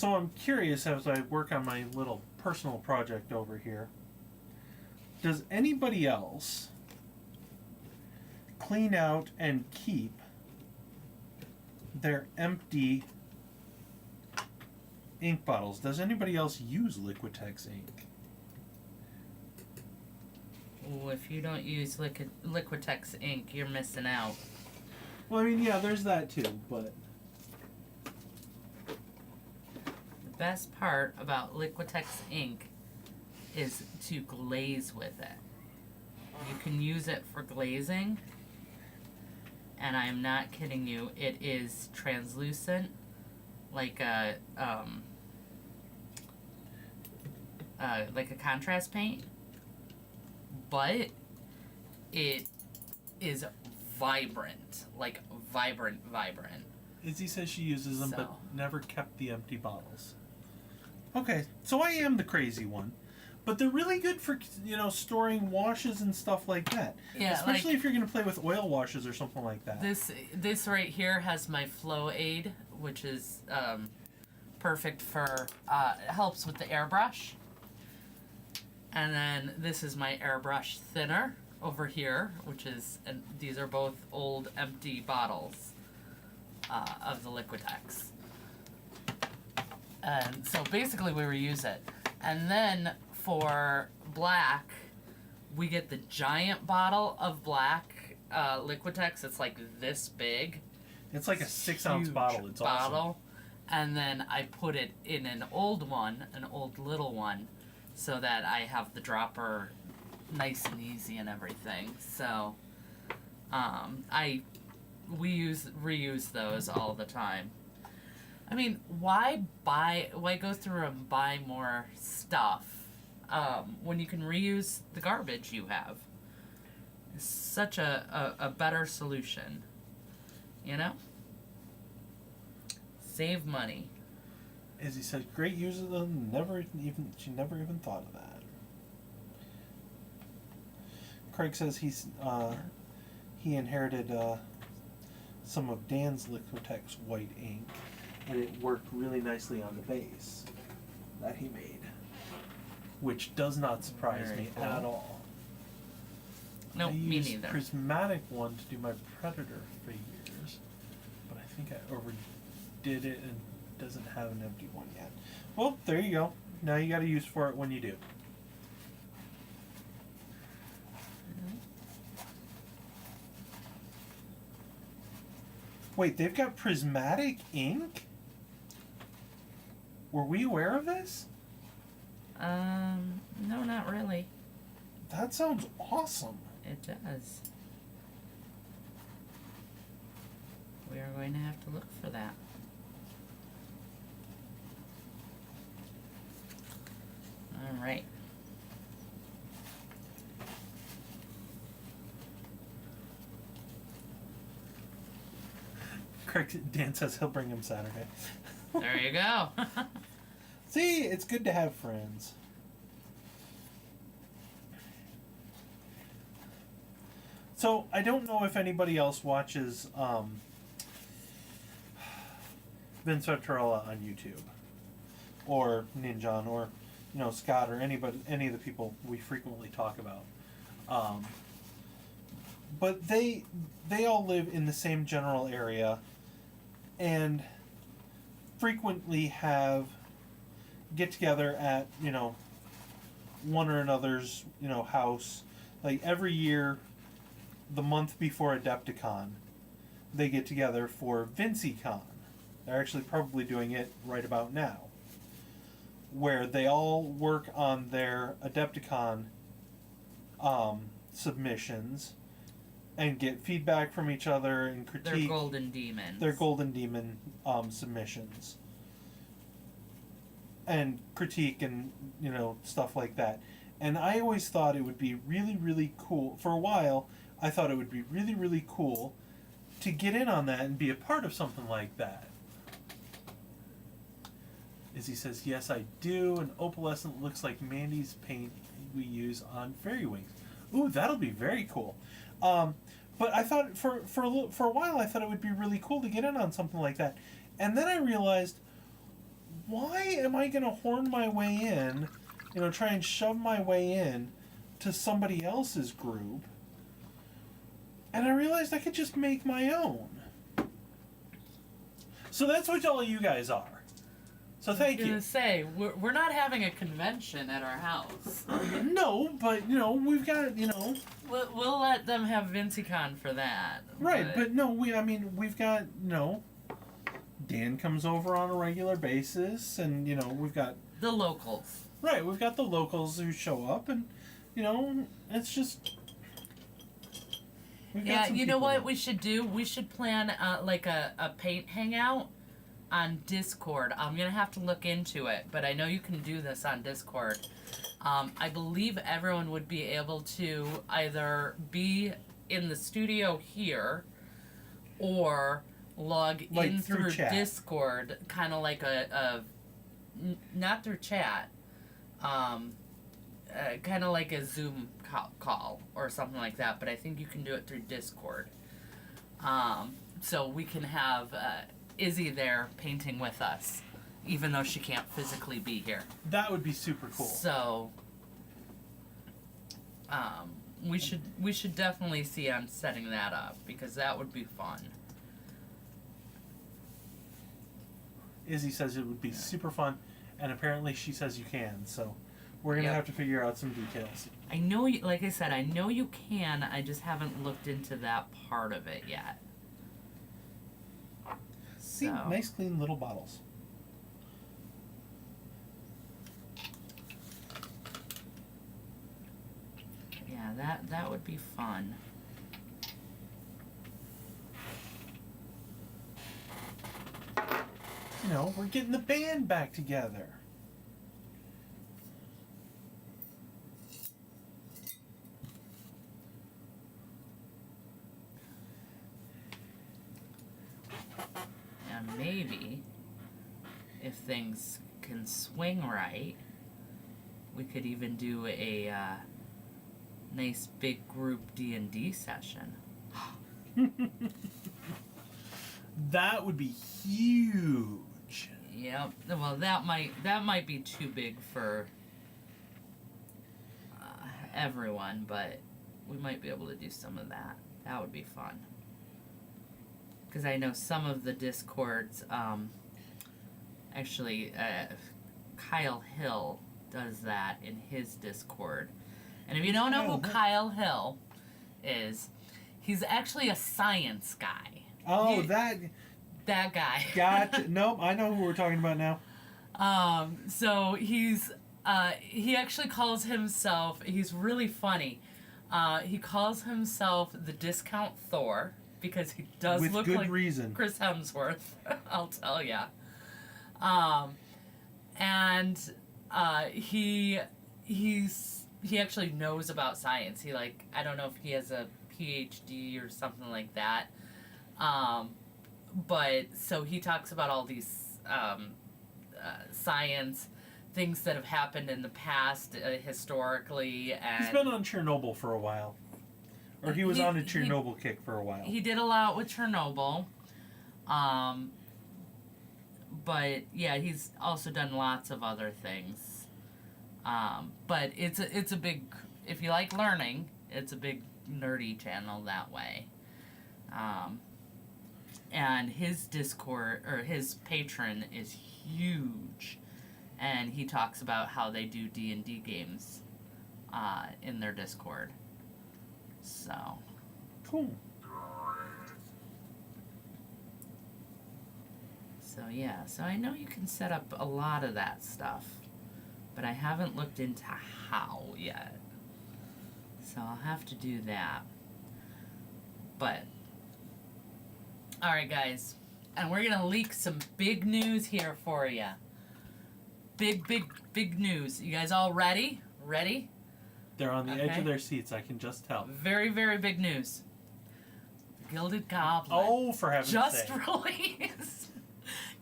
So I'm curious as I work on my little personal project over here. Does anybody else clean out and keep their empty ink bottles? Does anybody else use Liquitex ink? Ooh, if you don't use Liquitex ink, you're missing out. Well, I mean, yeah, there's that too, but The best part about Liquitex ink is to glaze with it. You can use it for glazing, and I am not kidding you, it is translucent, like a contrast paint, but it is vibrant, like vibrant. Izzy says she uses them, but So. never kept the empty bottles. Okay, so I am the crazy one. But they're really good for, storing washes and stuff like that. Yeah, especially like, if you're going to play with oil washes or something like that. This right here has my Flow Aid, which is perfect for, it helps with the airbrush. And then this is my airbrush thinner over here, which is, and these are both old empty bottles of the Liquitex. And so basically we reuse it. And then for black, we get the giant bottle of black Liquitex. It's like this big. It's like a 6-ounce bottle. It's awesome. And then I put it in an old one, an old little one, so that I have the dropper nice and easy and everything. So we reuse those all the time. I mean, why go through and buy more stuff when you can reuse the garbage you have? It's such a better solution, Save money. As he said, great use of them. She never even thought of that. Craig says he inherited some of Dan's Liquitex white ink, and it worked really nicely on the base that he made, which does not surprise me at all. No, me neither. I used prismatic one to do my Predator figures, but I think I overdid it and doesn't have an empty one yet. Well, there you go. Now you got a use for it when you do. Wait, they've got prismatic ink? Were we aware of this? No, not really. That sounds awesome. It does. We are going to have to look for that. All right. Dan says he'll bring him Saturday. There you go. See, it's good to have friends. So, I don't know if anybody else watches Vince Venturella on YouTube, or Ninjon, or Scott, or any of the people we frequently talk about. But they all live in the same general area, and frequently have get together at one or another's house. Like every year, the month before Adepticon, they get together for VincieCon. They're actually probably doing it right about now, where they all work on their Adepticon submissions and get feedback from each other and critique They're Golden Demons. Their Golden Demon submissions and critique and stuff like that. And I always thought it would be really, really cool. For a while, I thought it would be really, really cool to get in on that and be a part of something like that. Izzy says, yes, I do. And opalescent looks like Mandy's paint we use on Fairy Wings. Ooh, that'll be very cool. But I thought for a while I thought it would be really cool to get in on something like that, and then I realized, why am I going to horn my way in, try and shove my way in to somebody else's group? And I realized I could just make my own. So that's what all you guys are. So thank you. I was gonna say, we're not having a convention at our house. No, but, we've got, We'll let them have VincyCon for that. Right, but no, we've got, Dan comes over on a regular basis, and, we've got... The locals. Right, we've got the locals who show up, and, it's just... Yeah, you know what we should do? We should plan, like, a paint hangout on Discord. I'm going to have to look into it, but I know you can do this on Discord. I believe everyone would be able to either be in the studio here or log in through Discord, kind of like not through chat, kind of like a Zoom call or something like that, but I think you can do it through Discord. So we can have Izzy there painting with us, even though she can't physically be here. That would be super cool. So, we should definitely see on setting that up, because that would be fun. Izzy says it would be super fun, and apparently she says you can, so we're going to have to figure out some details. I know, like I said, I know you can, I just haven't looked into that part of it yet. See, nice clean little bottles. Yeah, that would be fun. We're getting the band back together. And maybe, if things can swing right, we could even do a nice big group D&D session. That would be huge. Yep. Well, that might be too big for everyone, but we might be able to do some of that. That would be fun. Because I know some of the Discords, actually, Kyle Hill does that in his Discord. And if you don't know who Kyle Hill is, he's actually a science guy. Oh, that guy. Gotcha. Nope, I know who we're talking about now. So he actually calls himself, he's really funny. He calls himself the Discount Thor, because he does look like reason. Chris Hemsworth, I'll tell ya. And he actually knows about science. I don't know if he has a PhD or something like that. But so he talks about all these science things that have happened in the past historically. And he's been on Chernobyl for a while. Or he was on a Chernobyl kick for a while. He did a lot with Chernobyl. But yeah, he's also done lots of other things. But it's a big, if you like learning, it's a big nerdy channel that way. And his Discord, or his patron, is huge. And he talks about how they do D&D games in their Discord. So. Cool. So yeah, so I know you can set up a lot of that stuff, but I haven't looked into how yet. So I'll have to do that. But, alright guys, and we're gonna leak some big news here for you. Big news. You guys all ready? Ready? They're on the edge of their seats, I can just tell. Very, very big news. Gilded Goblin. Oh, for heaven's sake. Just released.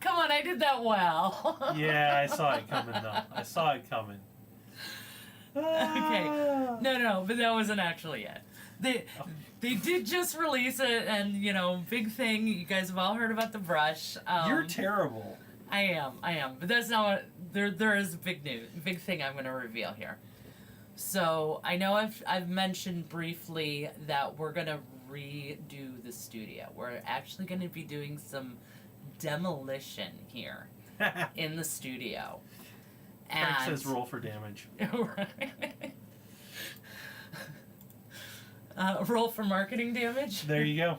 Come on, I did that well. Yeah, I saw it coming, though. I saw it coming. Okay. No, but that wasn't actually it. They did just release it, and, big thing. You guys have all heard about the brush. You're terrible. I am. But that's not what, there is a big thing I'm going to reveal here. So, I know I've mentioned briefly that we're going to redo the studio. We're actually going to be doing some demolition here in the studio. Frank And says roll for damage. Roll for marketing damage. There you go.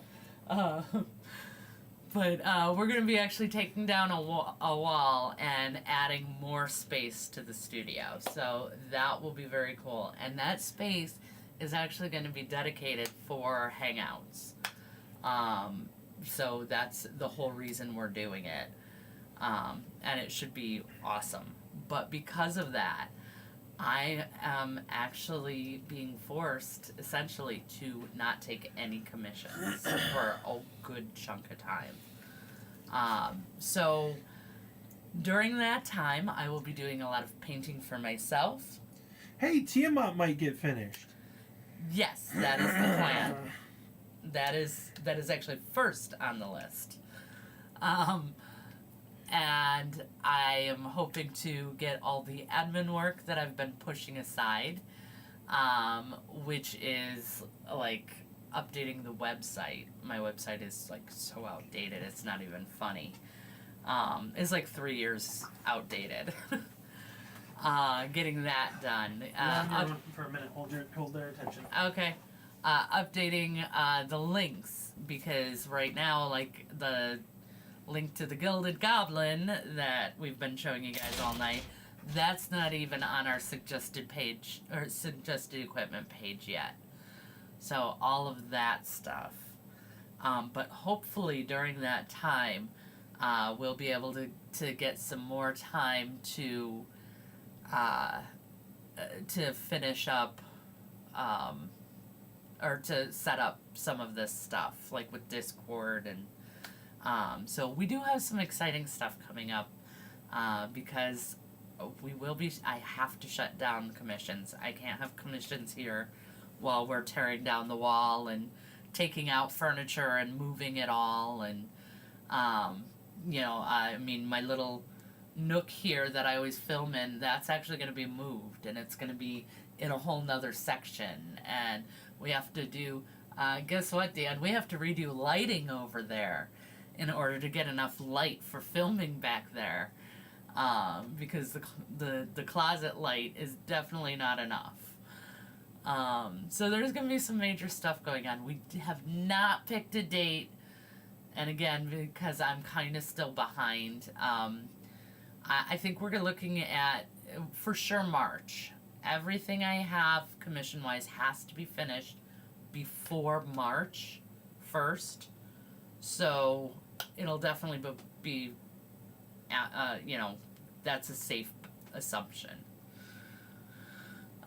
But we're going to be actually taking down a wall and adding more space to the studio. So that will be very cool. And that space is actually going to be dedicated for hangouts. So that's the whole reason we're doing it. And it should be awesome. But because of that, I am actually being forced, essentially, to not take any commissions for a good chunk of time. So, during that time, I will be doing a lot of painting for myself. Hey, Tiamat might get finished. Yes, that is the plan. That is actually first on the list. And I am hoping to get all the admin work that I've been pushing aside, which is like updating the website. My website is like so outdated, it's not even funny. It's like 3 years outdated. Getting that done. For a minute, hold their attention. Okay. Updating the links, because right now, like, the link to the Gilded Goblin that we've been showing you guys all night, that's not even on our suggested page, or suggested equipment page yet. So all of that stuff. But hopefully during that time, we'll be able to get some more time to finish up, or to set up some of this stuff, like with Discord and so we do have some exciting stuff coming up, because I have to shut down commissions. I can't have commissions here while we're tearing down the wall and taking out furniture and moving it all. And, I mean, my little nook here that I always film in, that's actually going to be moved, and it's going to be in a whole nother section. And we have to do, guess what, Dan? We have to redo lighting over there in order to get enough light for filming back there, because the closet light is definitely not enough. So there's going to be some major stuff going on. We have not picked a date, and again, because I'm kind of still behind, I think we're looking at, for sure, March. Everything I have commission-wise has to be finished before March 1st. So it'll definitely be that's a safe assumption.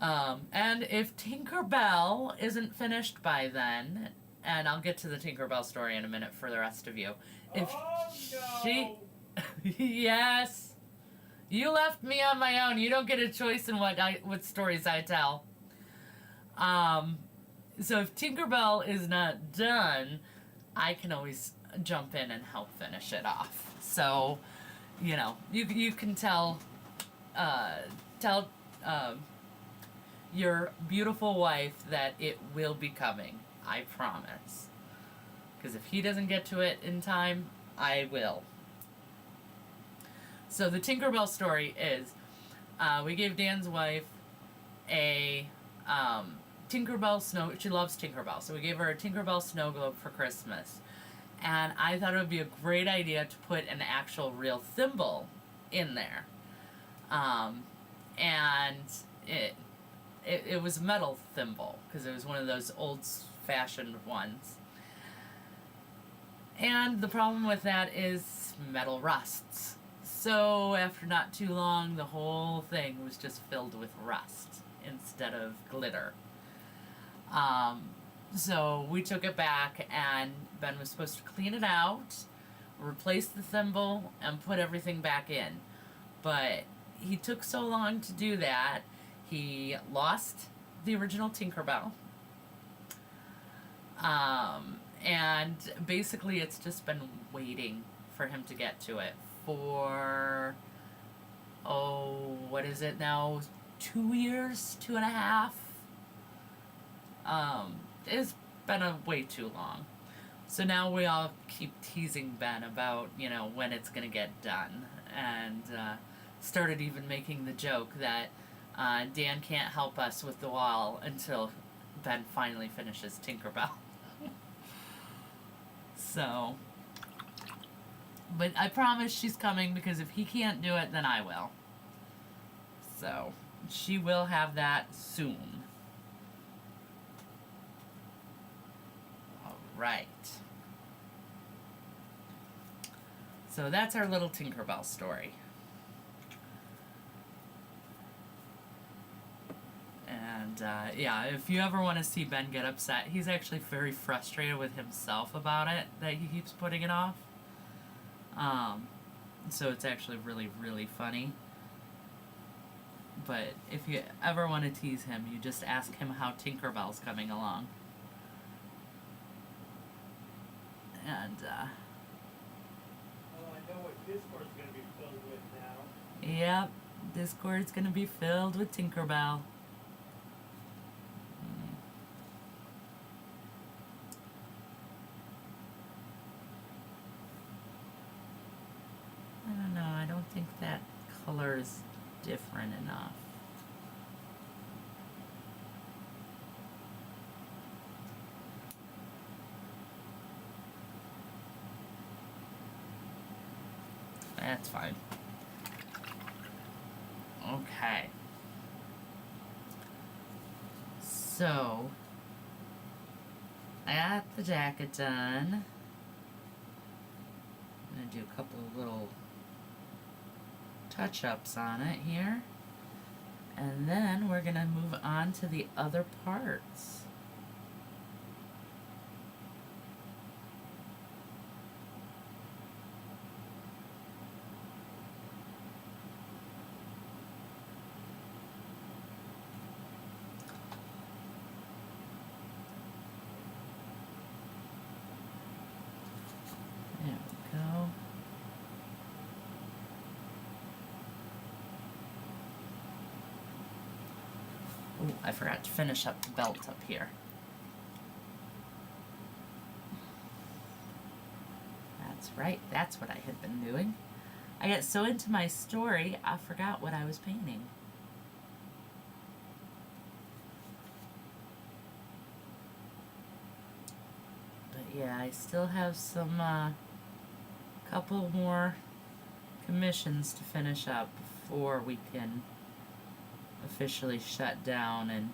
And if Tinkerbell isn't finished by then, and I'll get to the Tinkerbell story in a minute for the rest of you. If she... Yes! You left me on my own. You don't get a choice in what stories I tell. So if Tinkerbell is not done, I can always jump in and help finish it off. So, you can tell your beautiful wife that it will be coming. I promise. Because if he doesn't get to it in time, I will. So the Tinkerbell story is, we gave Dan's wife a Tinkerbell snow. She loves Tinkerbell, so we gave her a Tinkerbell snow globe for Christmas. And I thought it would be a great idea to put an actual real thimble in there. And it was a metal thimble, because it was one of those old-fashioned ones. And the problem with that is metal rusts. So after not too long, the whole thing was just filled with rust instead of glitter. So we took it back, and Ben was supposed to clean it out, replace the thimble, and put everything back in. But he took so long to do that, he lost the original Tinkerbell. And basically it's just been waiting for him to get to it for, what is it now? 2 years, 2.5. It's been way too long. So now we all keep teasing Ben about, when it's going to get done. And started even making the joke that Dan can't help us with the wall until Ben finally finishes Tinkerbell. So, but I promise she's coming, because if he can't do it, then I will. So, she will have that soon. Alright. So that's our little Tinkerbell story. And yeah, if you ever want to see Ben get upset, he's actually very frustrated with himself about it, that he keeps putting it off. So it's actually really, really funny. But if you ever want to tease him, you just ask him how Tinkerbell's coming along. And, oh, I know what Discord's going to be filled with now. Yep, Discord's going to be filled with Tinkerbell. I don't know, I don't think that color is different enough. That's fine. Okay. So, I got the jacket done. I'm gonna do a couple of little touch-ups on it here. And then we're gonna move on to the other parts. There we go. Ooh, I forgot to finish up the belt up here. That's right, that's what I had been doing. I got so into my story, I forgot what I was painting. But yeah, I still have some, couple more commissions to finish up before we can officially shut down and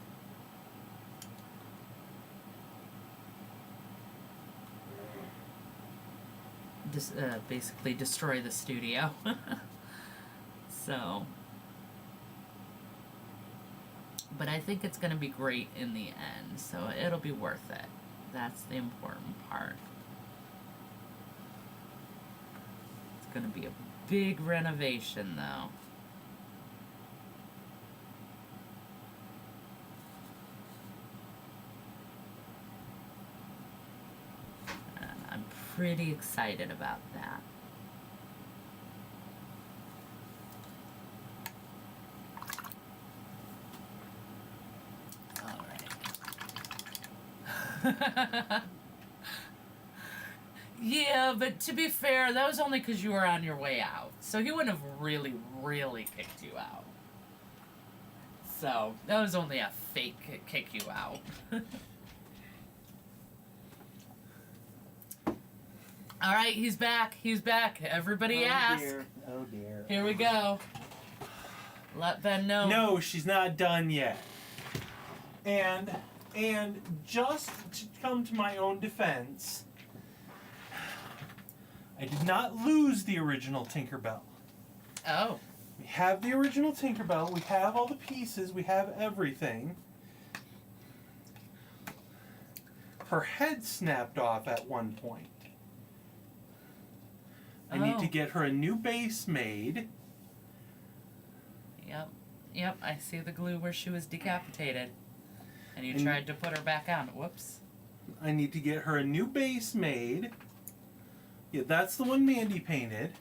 basically destroy the studio. So, but I think it's going to be great in the end, so it'll be worth it. That's the important part. It's going to be a big renovation, though. I'm pretty excited about that. Alright. Yeah, but to be fair, that was only because you were on your way out. So he wouldn't have really, really kicked you out. So, that was only a fake kick you out. Alright, he's back. He's back. Everybody ask. Dear. Oh dear. Here we go. Let Ben know. No, she's not done yet. And just to come to my own defense, I did not lose the original Tinkerbell. Oh. We have the original Tinkerbell. We have all the pieces. We have everything. Her head snapped off at one point. I need to get her a new base made. Yep, I see the glue where she was decapitated. And you tried to put her back on. Whoops. I need to get her a new base made. Yeah, that's the one Mandy painted.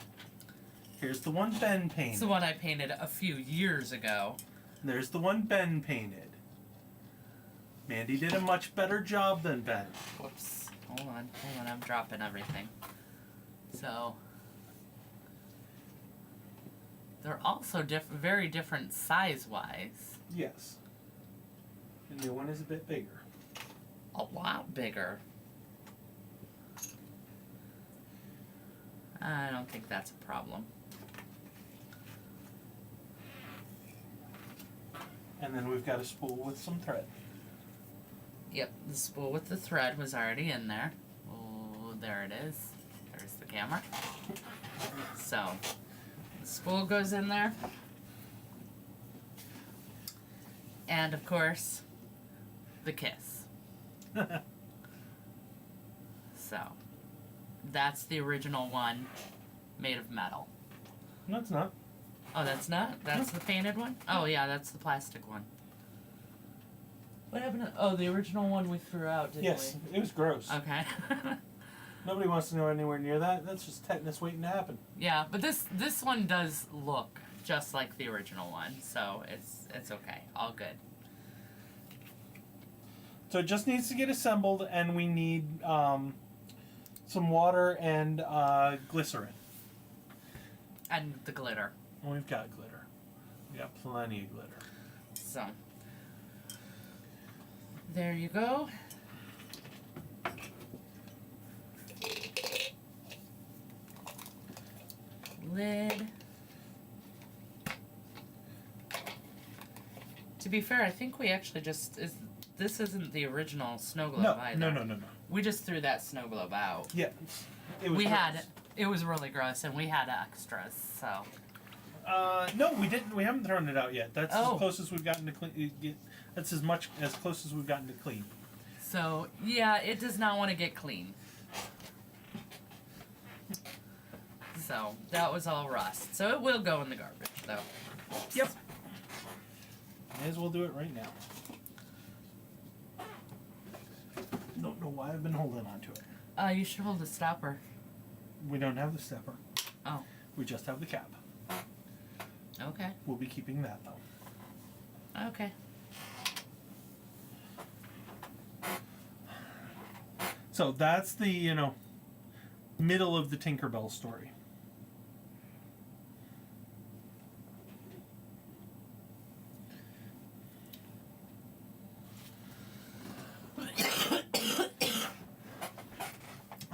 Here's the one Ben painted. It's the one I painted a few years ago. There's the one Ben painted. Mandy did a much better job than Ben. Whoops. Hold on, I'm dropping everything. So, they're also very different size-wise. Yes. The new one is a bit bigger. A lot bigger. I don't think that's a problem. And then we've got a spool with some thread. Yep, the spool with the thread was already in there. Oh, there it is. There's the camera. So, the spool goes in there. And, of course, the kiss. So, that's the original one made of metal. No, it's not. Oh, that's not? That's the painted one? Oh, yeah, that's the plastic one. What happened to... Oh, the original one we threw out, didn't Yes, it was gross. Okay. Nobody wants to know anywhere near that. That's just tetanus waiting to happen. Yeah, but this one does look just like the original one, so it's okay. All good. So it just needs to get assembled, and we need some water and glycerin. And the glitter. And we've got glitter. We got plenty of glitter. So, there you go. Lid. To be fair, I think we actually just this isn't the original snow globe either. No. We just threw that snow globe out. Yeah, it was. It was really gross, and we had extras. So. No, we didn't. We haven't thrown it out yet. That's Oh. as close as we've gotten to clean. That's as close as we've gotten to clean. So yeah, it does not want to get clean. So that was all rust. So it will go in the garbage, though. Yep. May as well do it right now. Don't know why I've been holding on to it. You should hold the stopper. We don't have the stepper. Oh. We just have the cap. Okay. We'll be keeping that though. Okay. So that's the, middle of the Tinkerbell story.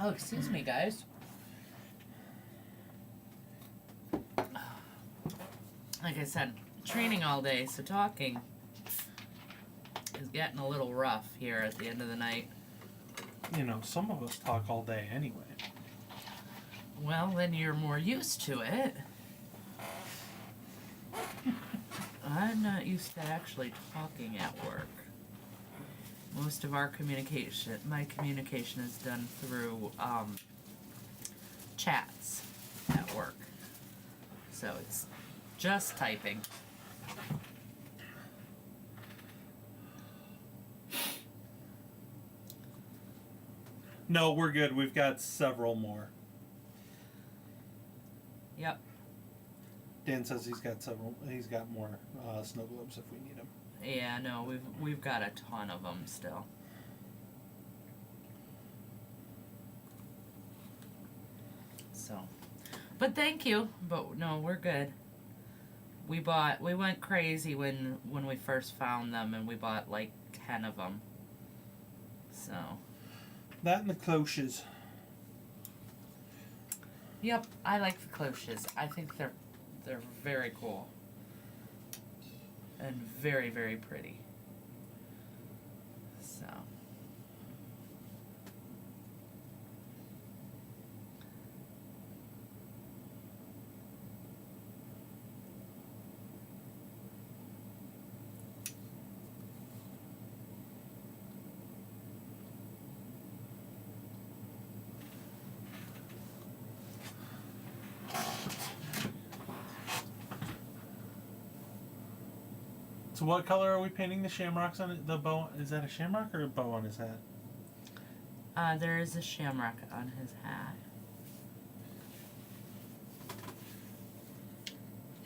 Oh, excuse me, guys. Like I said, training all day, so talking is getting a little rough here at the end of the night. Some of us talk all day anyway. Well, then you're more used to it. I'm not used to actually talking at work. Most of my communication is done through chats at work. So it's just typing. No, we're good. We've got several more. Yep. Dan says he's got more snow globes if we need them. Yeah, no, we've got a ton of them still. So, but thank you. But no, we're good. We went crazy when we first found them, and we bought like 10 of them. So. That and the cloches. Yep, I like the cloches. I think they're very cool. And very, very pretty. So. So what color are we painting the shamrocks on it? The bow? Is that a shamrock or a bow on his hat? There is a shamrock on his hat.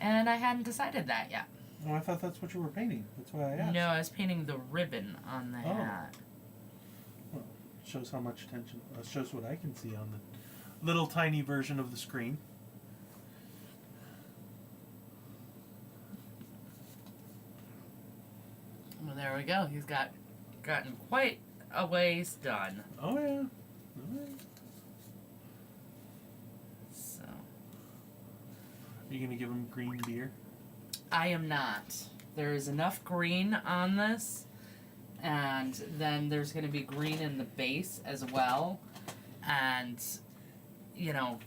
And I hadn't decided that yet. Oh, I thought that's what you were painting. That's why I asked. No, I was painting the ribbon on the Oh. hat. Well, shows how much attention. Shows what I can see on the little tiny version of the screen. Well, there we go. He's gotten quite a ways done. Oh yeah. All right. So Are you gonna give him green beer? I am not. There is enough green on this, and then there's going to be green in the base as well. And, you know,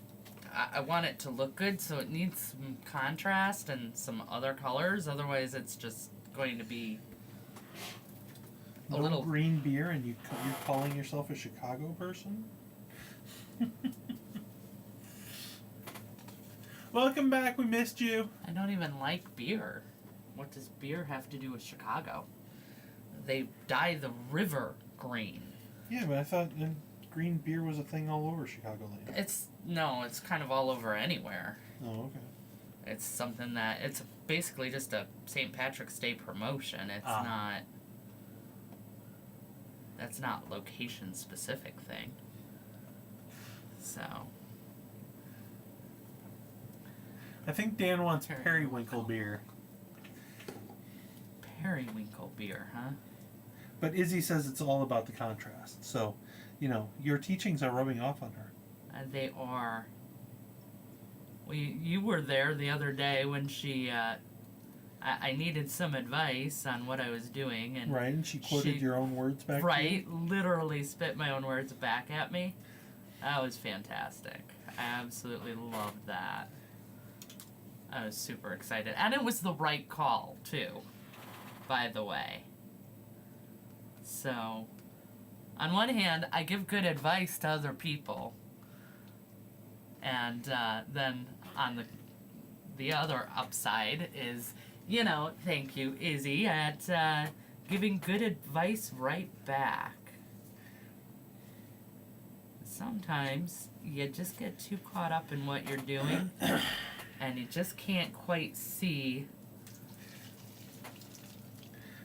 I want it to look good, so it needs some contrast and some other colors. Otherwise, it's just going to be a No little green beer, and you're calling yourself a Chicago person? Welcome back. We missed you. I don't even like beer. What does beer have to do with Chicago? They dye the river green. Yeah, but I thought green beer was a thing all over Chicagoland. It's kind of all over anywhere. Oh, okay. It's something that it's basically just a St. Patrick's Day promotion. It's not. That's not location specific thing. So. I think Dan wants periwinkle beer. Periwinkle beer, huh? But Izzy says it's all about the contrast. So, your teachings are rubbing off on her. They are. You were there the other day when she. I needed some advice on what I was doing, and right, and she quoted your own words back. Right, to you? Literally spit my own words back at me. That was fantastic. I absolutely loved that. I was super excited, and it was the right call too. By the way. So, on one hand, I give good advice to other people, and then on the other upside is, thank you, Izzy, at giving good advice right back. Sometimes you just get too caught up in what you're doing, and you just can't quite see.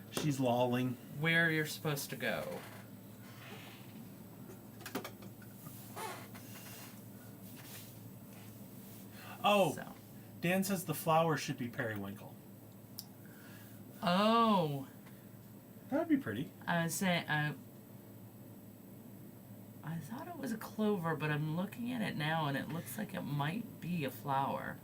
She's lolling. Where you're supposed to go. Oh, So. Dan says the flower should be periwinkle. Oh. That'd be pretty. I was saying, I thought it was a clover, but I'm looking at it now and it looks like it might be a flower.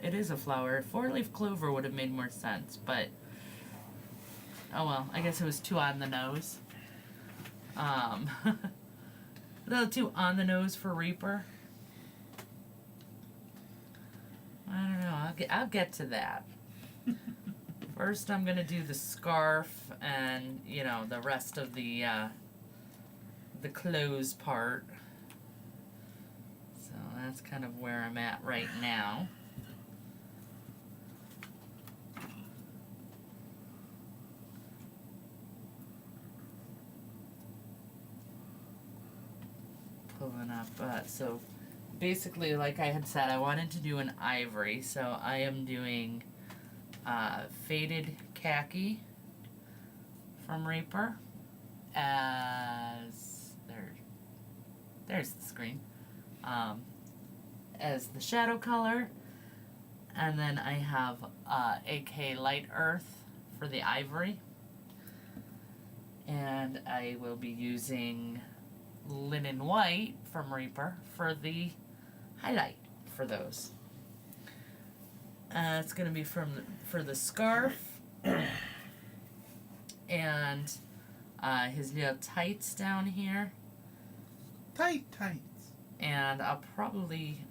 It is a flower. Four-leaf clover would have made more sense, but oh well. I guess it was too on the nose. A little too on the nose for Reaper. I don't know. I'll get to that. First, I'm gonna do the scarf and the rest of the clothes part. So that's kind of where I'm at right now. Pulling up, so basically, like I had said, I wanted to do an ivory, so I am doing faded khaki from Reaper as there's the screen, as the shadow color, and then I have AK Light Earth for the ivory, and I will be using Linen White from Reaper for the highlight for those. It's going to be for the scarf and his little tights down here. Tights. And I'll probably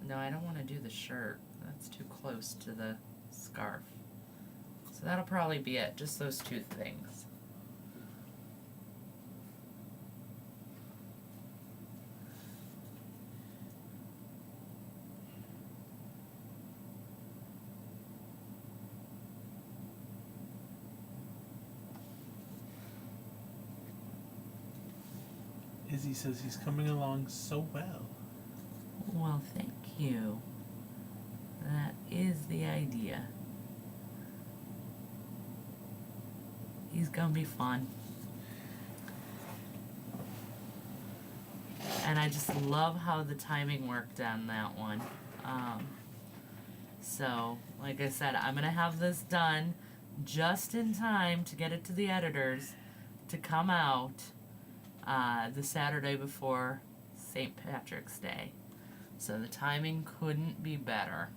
no, I don't want to do the shirt. That's too close to the scarf. So that'll probably be it. Just those two things. Izzy says he's coming along so well. Well, thank you. That is the idea. He's gonna be fun. And I just love how the timing worked on that one. So, like I said, I'm gonna have this done just in time to get it to the editors to come out the Saturday before St. Patrick's Day. So the timing couldn't be better.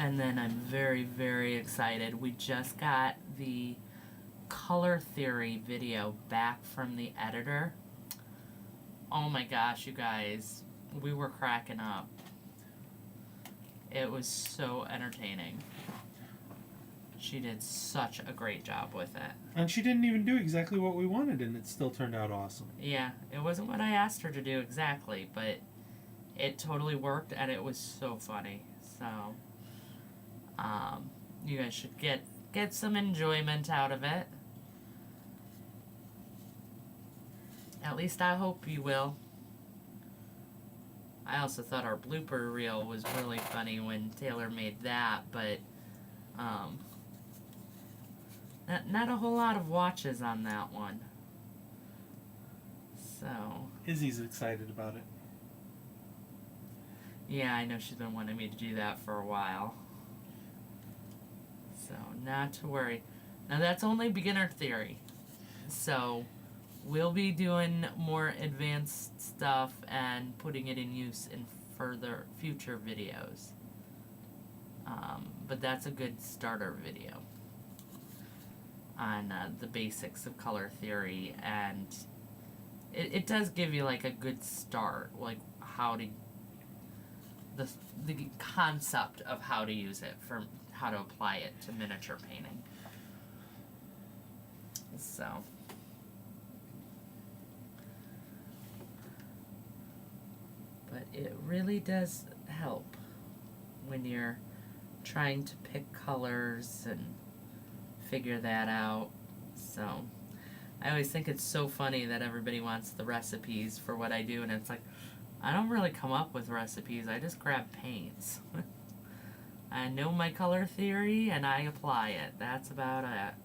And then I'm very, very excited. We just got the color theory video back from the editor. Oh my gosh, you guys. We were cracking up. It was so entertaining. She did such a great job with it. And she didn't even do exactly what we wanted, and it still turned out awesome. Yeah, it wasn't what I asked her to do exactly, but it totally worked, and it was so funny. So, you guys should get some enjoyment out of it. At least I hope you will. I also thought our blooper reel was really funny when Taylor made that, but not a whole lot of watches on that one. So Izzy's excited about it. yeah, I know she's been wanting me to do that for a while. So not to worry. Now that's only beginner theory. So we'll be doing more advanced stuff and putting it in use in future videos. But that's a good starter video on the basics of color theory, and it does give you like a good start, like how to the concept of how to use it, for how to apply it to miniature painting. So but it really does help when you're trying to pick colors and figure that out. So I always think it's so funny that everybody wants the recipes for what I do, and it's like, I don't really come up with recipes, I just grab paints. I know my color theory and I apply it. That's about it.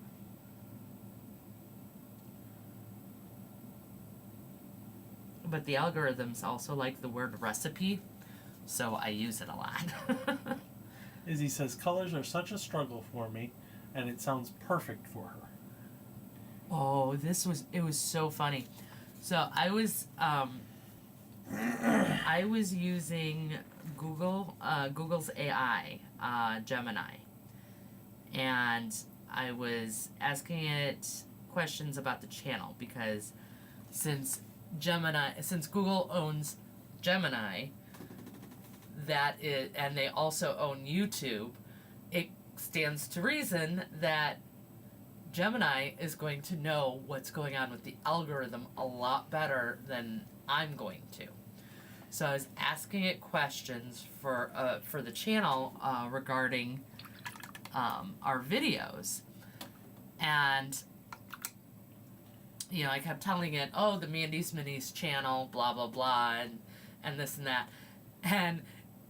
But the algorithms also like the word recipe, so I use it a lot. Izzy says, colors are such a struggle for me, and it sounds perfect for her. Oh, it was so funny. So I was using Google's AI, Gemini, and I was asking it questions about the channel, because since Google owns Gemini, and they also own YouTube, it stands to reason that Gemini is going to know what's going on with the algorithm a lot better than I'm going to. So I was asking it questions for the channel regarding our videos, and I kept telling it, oh, the Mandy's Minis channel, blah blah blah, and this and that, and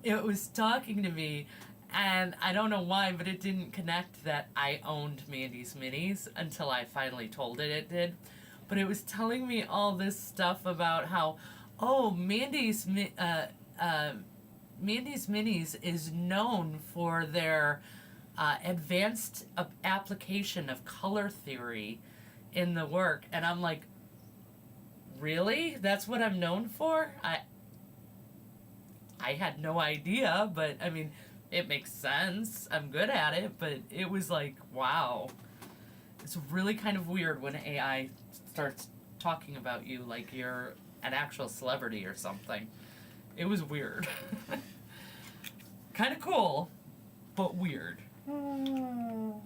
it was talking to me, and I don't know why, but it didn't connect that I owned Mandy's Minis until I finally told it did. But it was telling me all this stuff about how, oh, Mandy's Minis is known for their advanced application of color theory in the work. And I'm like, really? That's what I'm known for? I had no idea, but I mean, it makes sense. I'm good at it, but it was like, wow. It's really kind of weird when AI starts talking about you like you're an actual celebrity or something. It was weird. Kind of cool, but weird.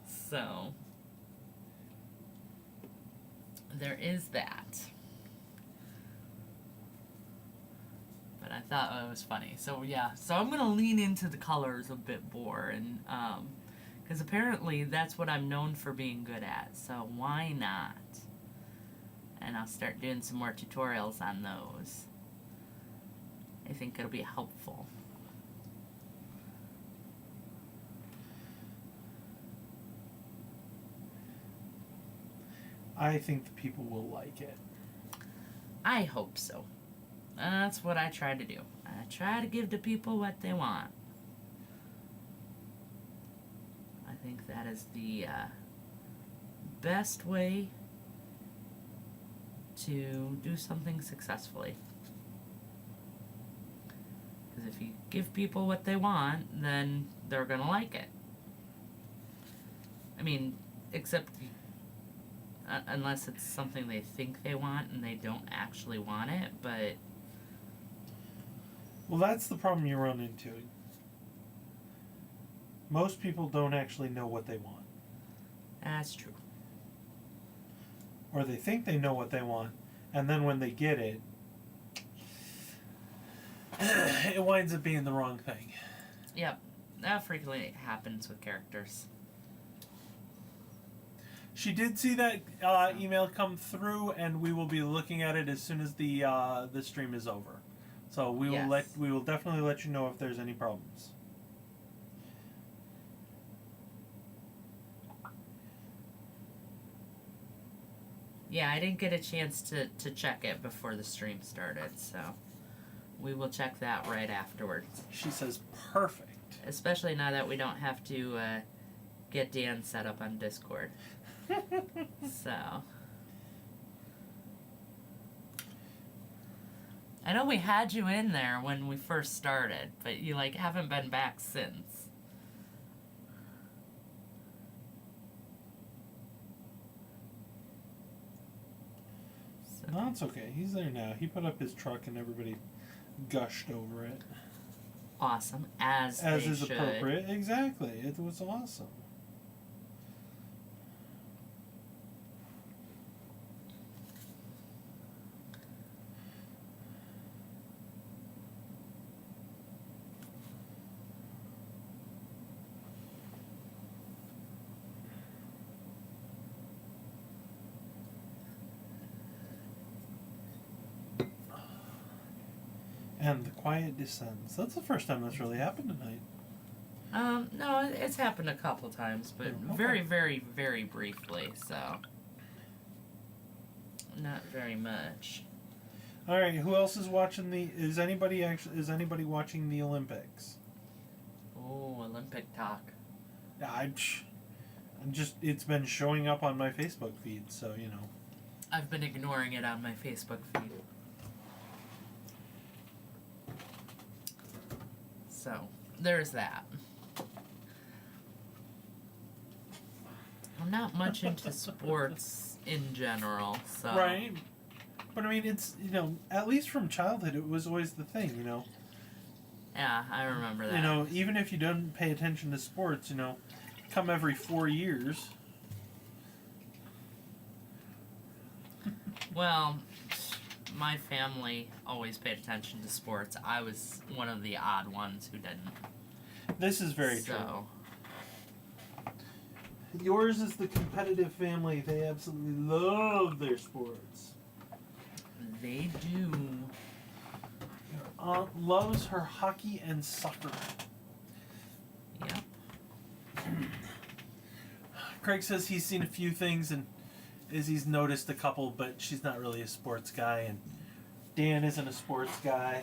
So, there is that. But I thought it was funny. So, yeah. So, I'm going to lean into the colors a bit more. And, because apparently that's what I'm known for being good at. So, why not? And I'll start doing some more tutorials on those. I think it'll be helpful. I think the people will like it. I hope so. That's what I try to do. I try to give the people what they want. I think that is the best way to do something successfully. Because if you give people what they want, then they're going to like it. I mean, except unless it's something they think they want and they don't actually want it, but... Well, that's the problem you run into. Most people don't actually know what they want. That's true. Or they think they know what they want, and then when they get it, it winds up being the wrong thing. Yep. That frequently happens with characters. She did see that email come through, and we will be looking at it as soon as the stream is over. So we will definitely let you know if there's any problems. Yeah, I didn't get a chance to check it before the stream started, so we will check that right afterwards. She says perfect. Especially now that we don't have to get Dan set up on Discord. So. I know we had you in there when we first started, but you haven't been back since. So. No, it's okay. He's there now. He put up his truck and everybody gushed over it. Awesome. As is should. Appropriate. Exactly. It was awesome. And the quiet descends. That's the first time that's really happened tonight. No, it's happened a couple times, but Okay. very, very, very briefly, so not very much. All right, who else is watching is anybody watching the Olympics? Oh, Olympic talk. I'm just it's been showing up on my Facebook feed, so you know. I've been ignoring it on my Facebook feed. So, there's that. I'm not much into sports in general, so... Right. But I mean, it's, at least from childhood, it was always the thing, Yeah, I remember that. Even if you don't pay attention to sports, come every 4 years. Well, my family always paid attention to sports. I was one of the odd ones who didn't. This is very true. Yours is the competitive family. They absolutely love their sports. They do. Your aunt loves her hockey and soccer. Yep. Craig says he's seen a few things and Izzy's noticed a couple, but she's not really a sports guy, and Dan isn't a sports guy.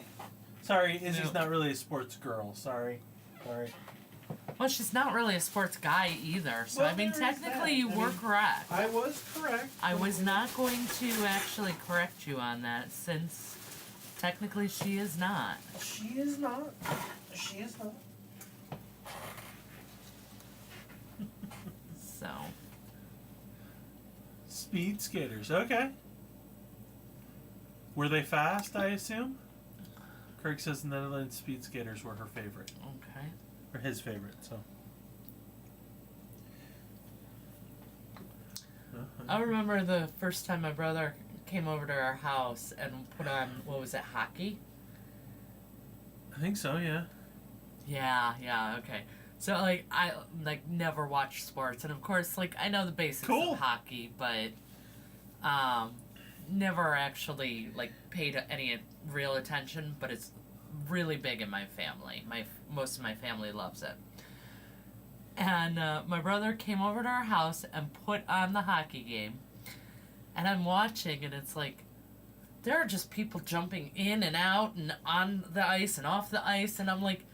Sorry, Izzy's not really a sports girl. Sorry. Well, she's not really a sports guy either, so Well, I mean, technically you were correct. I was correct. I was not going to actually correct you on that, since technically she is not. She is not. She is not. So. Speed skaters. Okay. Were they fast, I assume? Craig says Netherlands speed skaters were her favorite. Okay. Or his favorite, so. I remember the first time my brother came over to our house and put on, what was it, hockey? I think so, yeah. Yeah, okay. So, like, I, like, never watched sports, and of course, like, I know the basics Cool. of hockey, but, never actually, like, paid any real attention, but it's really big in my family. Most of my family loves it. And, my brother came over to our house and put on the hockey game, and I'm watching, and it's like, there are just people jumping in and out and on the ice and off the ice, and I'm like,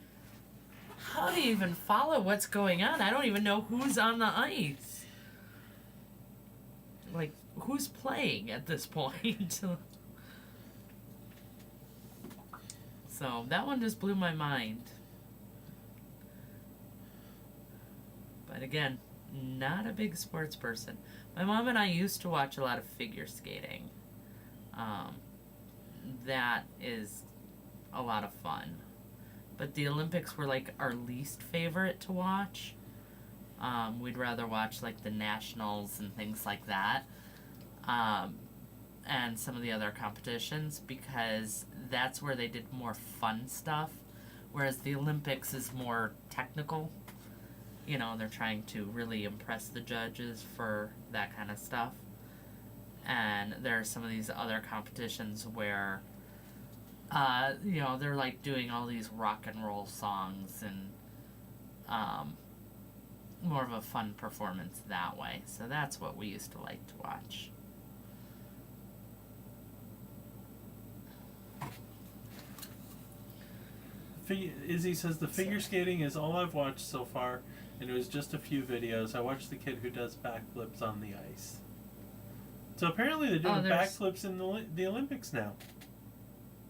how do you even follow what's going on? I don't even know who's on the ice. Like, who's playing at this point? So, that one just blew my mind. But again, not a big sports person. My mom and I used to watch a lot of figure skating. That is a lot of fun. But the Olympics were like our least favorite to watch. We'd rather watch like the nationals and things like that. And some of the other competitions, because that's where they did more fun stuff. Whereas the Olympics is more technical. You know, they're trying to really impress the judges for that kind of stuff. And there are some of these other competitions where, you know, they're like doing all these rock and roll songs and more of a fun performance that way. So that's what we used to like to watch. Izzy says the figure skating is all I've watched so far, and it was just a few videos. I watched the kid who does backflips on the ice. So apparently they're doing backflips in the Olympics now.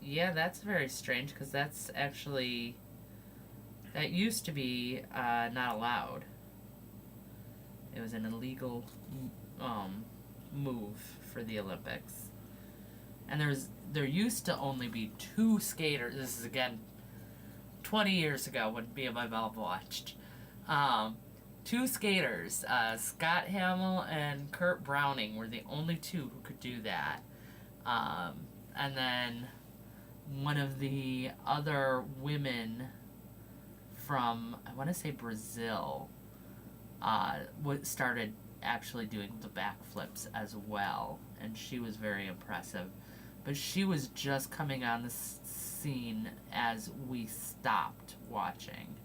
Yeah, that's very strange, because that's actually, that used to be not allowed. It was an illegal move for the Olympics. And there used to only be 2 skaters. This is again 20 years ago when me and my mom watched. 2 skaters, Scott Hamill and Kurt Browning, were the only 2 who could do that. And then one of the other women from, I want to say Brazil, started actually doing the backflips as well, and she was very impressive. But she was just coming on the scene as we stopped watching.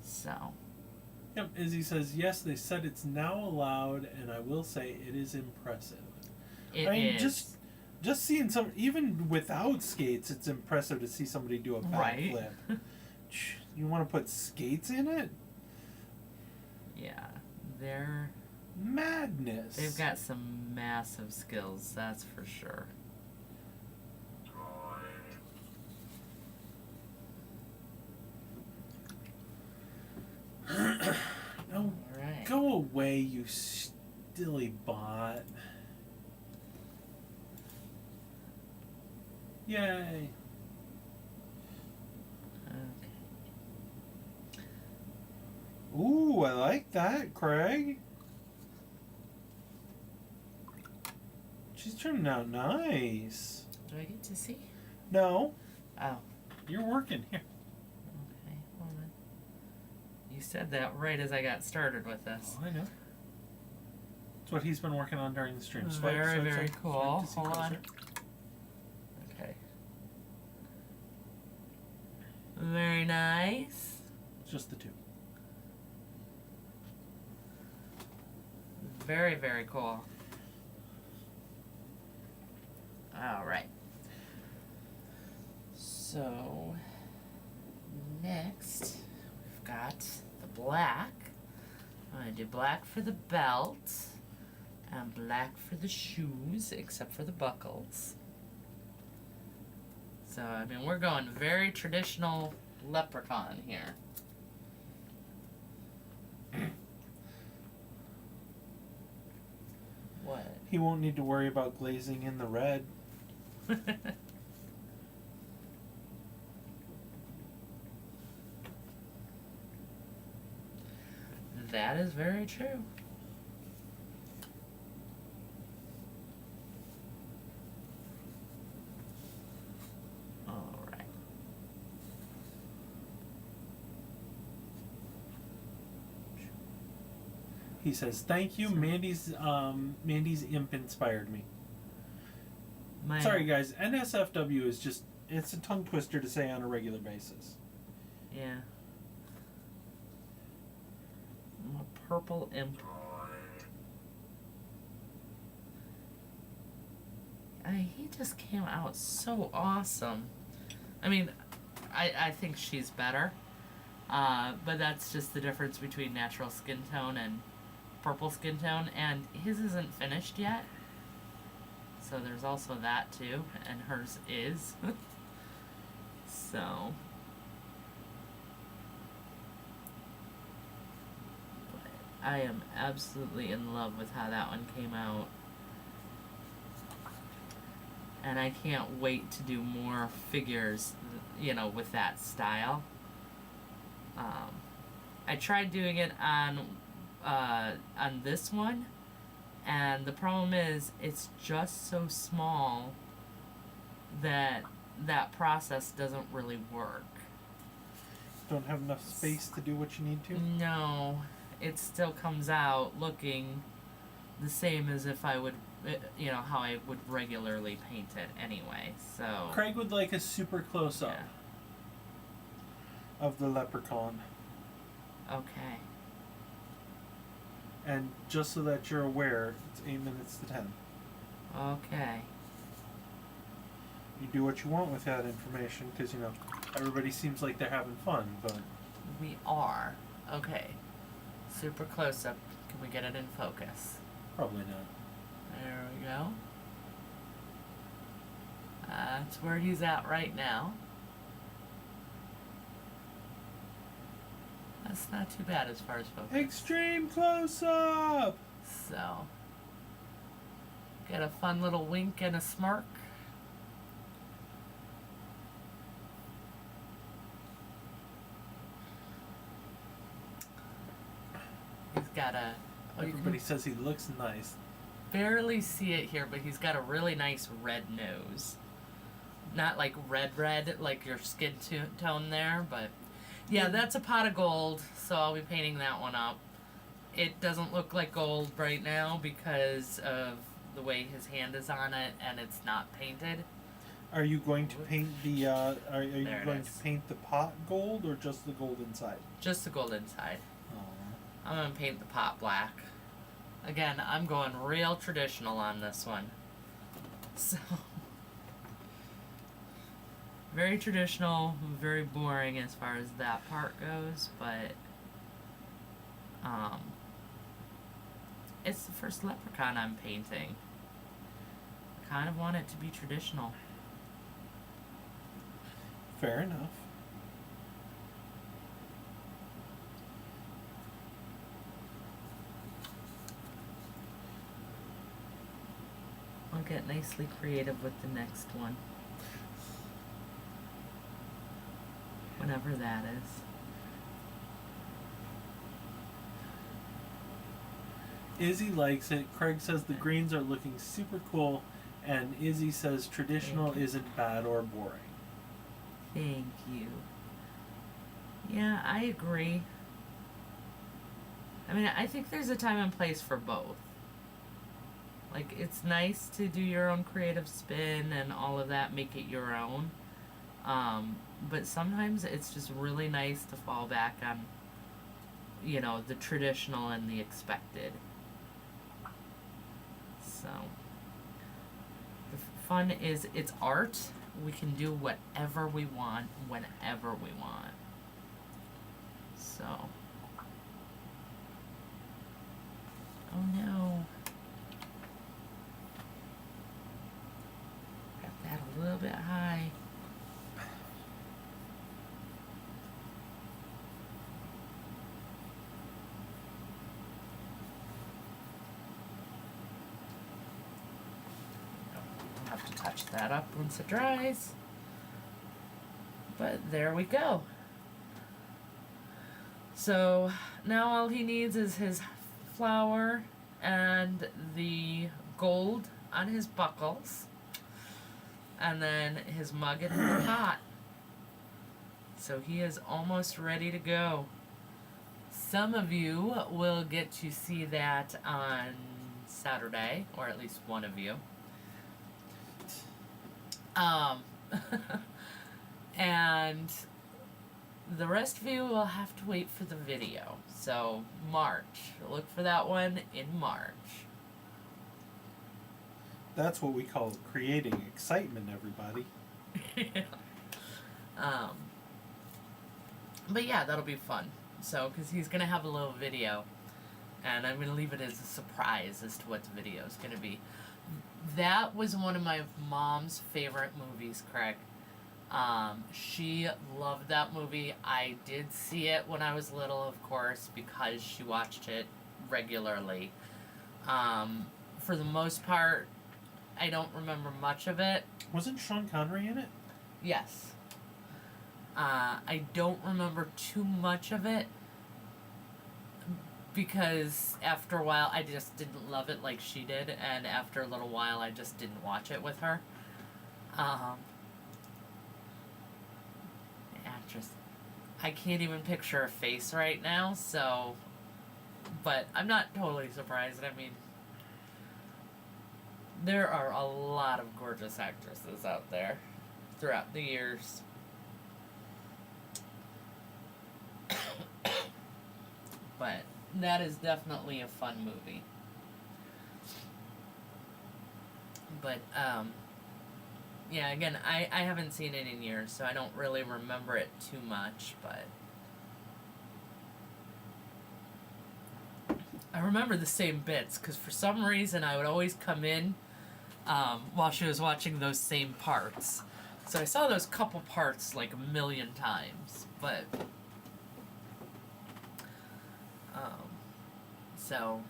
So. Yep, Izzy says, yes, they said it's now allowed, and I will say it is impressive. It is. Just seeing some, even without skates, it's impressive to see somebody do a backflip. Right? You want to put skates in it? Yeah, they're madness. They've got some massive skills, that's for sure. No, right. Go away, you silly bot. Yay. Okay. Ooh, I like that, Craig. She's turning out nice. Do I get to see? No. Oh. You're working here. Okay, hold on. You said that right as I got started with this. Oh, I know. That's what he's been working on during the stream. Very cool. Hold on. Okay. Very nice. Just the 2. Very, very cool. Alright. So, next, we've got the black. I'm going to do black for the belt, and black for the shoes, except for the buckles. So, I mean, we're going very traditional leprechaun here. What? He won't need to worry about glazing in the red. That is very true. Alright. He says, "Thank you, Mandy's imp inspired me." Sorry, guys. NSFW is just—it's a tongue twister to say on a regular basis. Yeah. I'm a purple imp. He just came out so awesome. I mean, I think she's better. But that's just the difference between natural skin tone and purple skin tone. And his isn't finished yet. So there's also that too. And hers is. So. But I am absolutely in love with how that one came out. And I can't wait to do more figures, you know, with that style. I tried doing it on this one, and the problem is it's just so small that that process doesn't really work. Don't have enough space to do what you need to? No, it still comes out looking the same as if I would, you know, how I would regularly paint it anyway, so... Craig would like a super close-up of the leprechaun. Okay. And just so that you're aware, it's 8 minutes to 10. Okay. You do what you want with that information, because, you know, everybody seems like they're having fun, but... We are. Okay. Super close-up. Can we get it in focus? Probably not. There we go. That's where he's at right now. That's not too bad as far as focus. Extreme close-up! So, get a fun little wink and a smirk. He's got a... Everybody says he looks nice. Barely see it here, but he's got a really nice red nose. Not like red, like your skin tone there, but... Yeah, that's a pot of gold, so I'll be painting that one up. It doesn't look like gold right now because of the way his hand is on it, and it's not painted. Are you going to paint the, are you There it going is. to paint the pot gold, or just the gold inside? Just the gold inside. Aww. I'm gonna paint the pot black. Again, I'm going real traditional on this one. So... Very traditional, very boring as far as that part goes, but it's the first leprechaun I'm painting. I kind of want it to be traditional. Fair enough. I'll get nicely creative with the next one. Whenever that is. Izzy likes it. Craig says the greens are looking super cool, and Izzy says traditional isn't bad or boring. Thank you. Yeah, I agree. I mean, I think there's a time and place for both. Like, it's nice to do your own creative spin and all of that, make it your own. But sometimes it's just really nice to fall back on, you know, the traditional and the expected. So, the fun is it's art. We can do whatever we want, whenever we want. So. Oh no. Got that a little bit high. Have to touch that up once it dries. But there we go. So now all he needs is his flower and the gold on his buckles, and then his mug and the pot. So he is almost ready to go. Some of you will get to see that on Saturday, or at least one of you. And the rest of you will have to wait for the video. So March, look for that one in March. That's what we call creating excitement, everybody. But yeah, that'll be fun. So, because he's going to have a little video, and I'm going to leave it as a surprise as to what the video is going to be. That was one of my mom's favorite movies, Craig. She loved that movie. I did see it when I was little, of course, because she watched it regularly. For the most part, I don't remember much of it. Wasn't Sean Connery in it? Yes. I don't remember too much of it because after a while I just didn't love it like she did, and after a little while I just didn't watch it with her. The actress, I can't even picture her face right now, so, but I'm not totally surprised. I mean, there are a lot of gorgeous actresses out there throughout the years. But that is definitely a fun movie. But, yeah, again, I haven't seen it in years, so I don't really remember it too much, but I remember the same bits, because for some reason I would always come in while she was watching those same parts. So I saw those couple parts like a million times, but so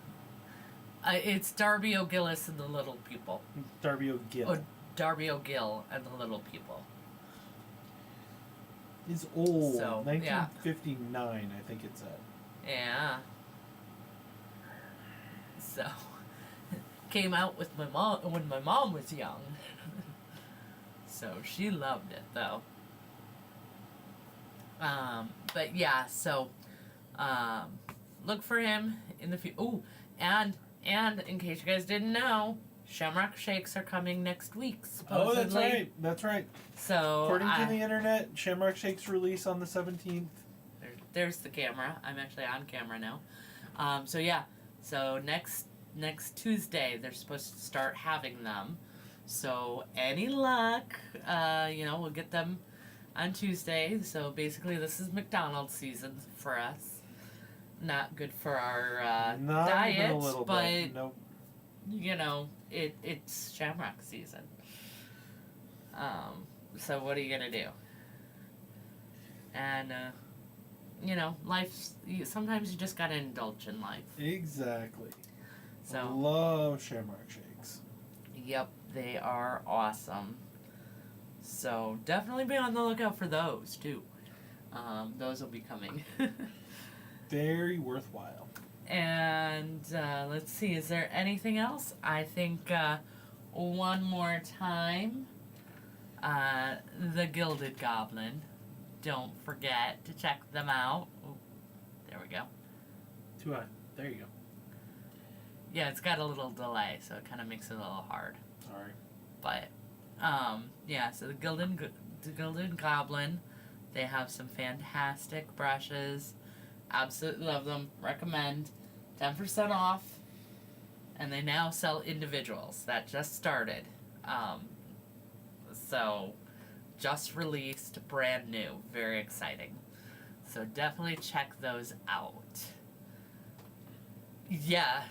it's Darby O'Gillis and the Little People. Darby O'Gill. Oh, Darby O'Gill and the Little People. He's old. So, 1959, I think it's at. Yeah. So came out with my mom when my mom was young. So she loved it though. But yeah, so look for him in the future. Oh, and in case you guys didn't know, Shamrock Shakes are coming next week, supposedly. Oh, that's right. That's right. So according to the internet, Shamrock Shakes release on the 17th. There's the camera. I'm actually on camera now. So yeah. So next Tuesday they're supposed to start having them. So any luck, we'll get them on Tuesday. So basically this is McDonald's season for us. Not good for our Not diet, even a little but bit. Nope. It's Shamrock season. So what are you gonna do? And life's sometimes you just gotta indulge in life. Exactly. So love Shamrock Shakes. Yep, they are awesome. So definitely be on the lookout for those too. Those will be coming. Very worthwhile. And let's see, is there anything else? I think one more time, the Gilded Goblin. Don't forget to check them out. Ooh, there we go. Too high. There you go. Yeah, it's got a little delay, so it kind of makes it a little hard. Sorry. But, yeah, so the Gilded Goblin, they have some fantastic brushes. Absolutely love them. Recommend. 10% off. And they now sell individuals. That just started. So, just released, brand new. Very exciting. So definitely check those out. Yeah.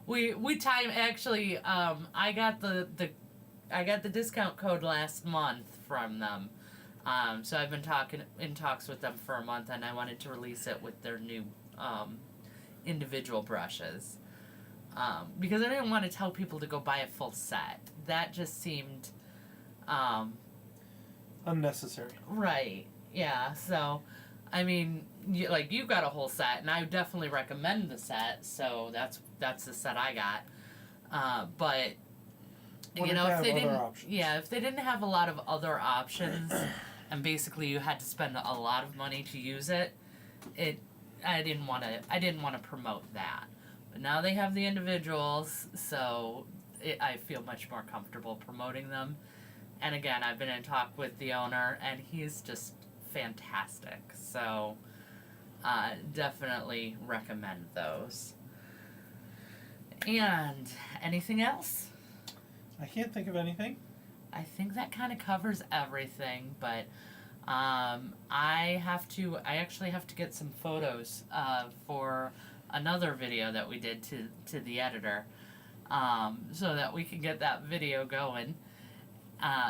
We time actually I got the discount code last month from them. So I've been in talks with them for a month, and I wanted to release it with their new individual brushes. Because I didn't want to tell people to go buy a full set. That just seemed unnecessary. right. Yeah. So I mean, you got a whole set, and I definitely recommend the set. So that's the set I got. But What you if know, they if have they other didn't, options? yeah, if they didn't have a lot of other options, and basically you had to spend a lot of money to use it, I didn't want to promote that. But now they have the individuals, so I feel much more comfortable promoting them. And again, I've been in talk with the owner, and he's just fantastic. So definitely recommend those. And anything else? I can't think of anything. I think that kind of covers everything, but I actually have to get some photos for another video that we did to the editor, so that we can get that video going.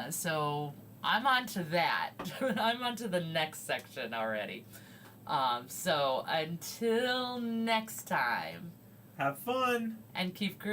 So I'm on to that. I'm on to the next section already. So until next time, Have fun. and keep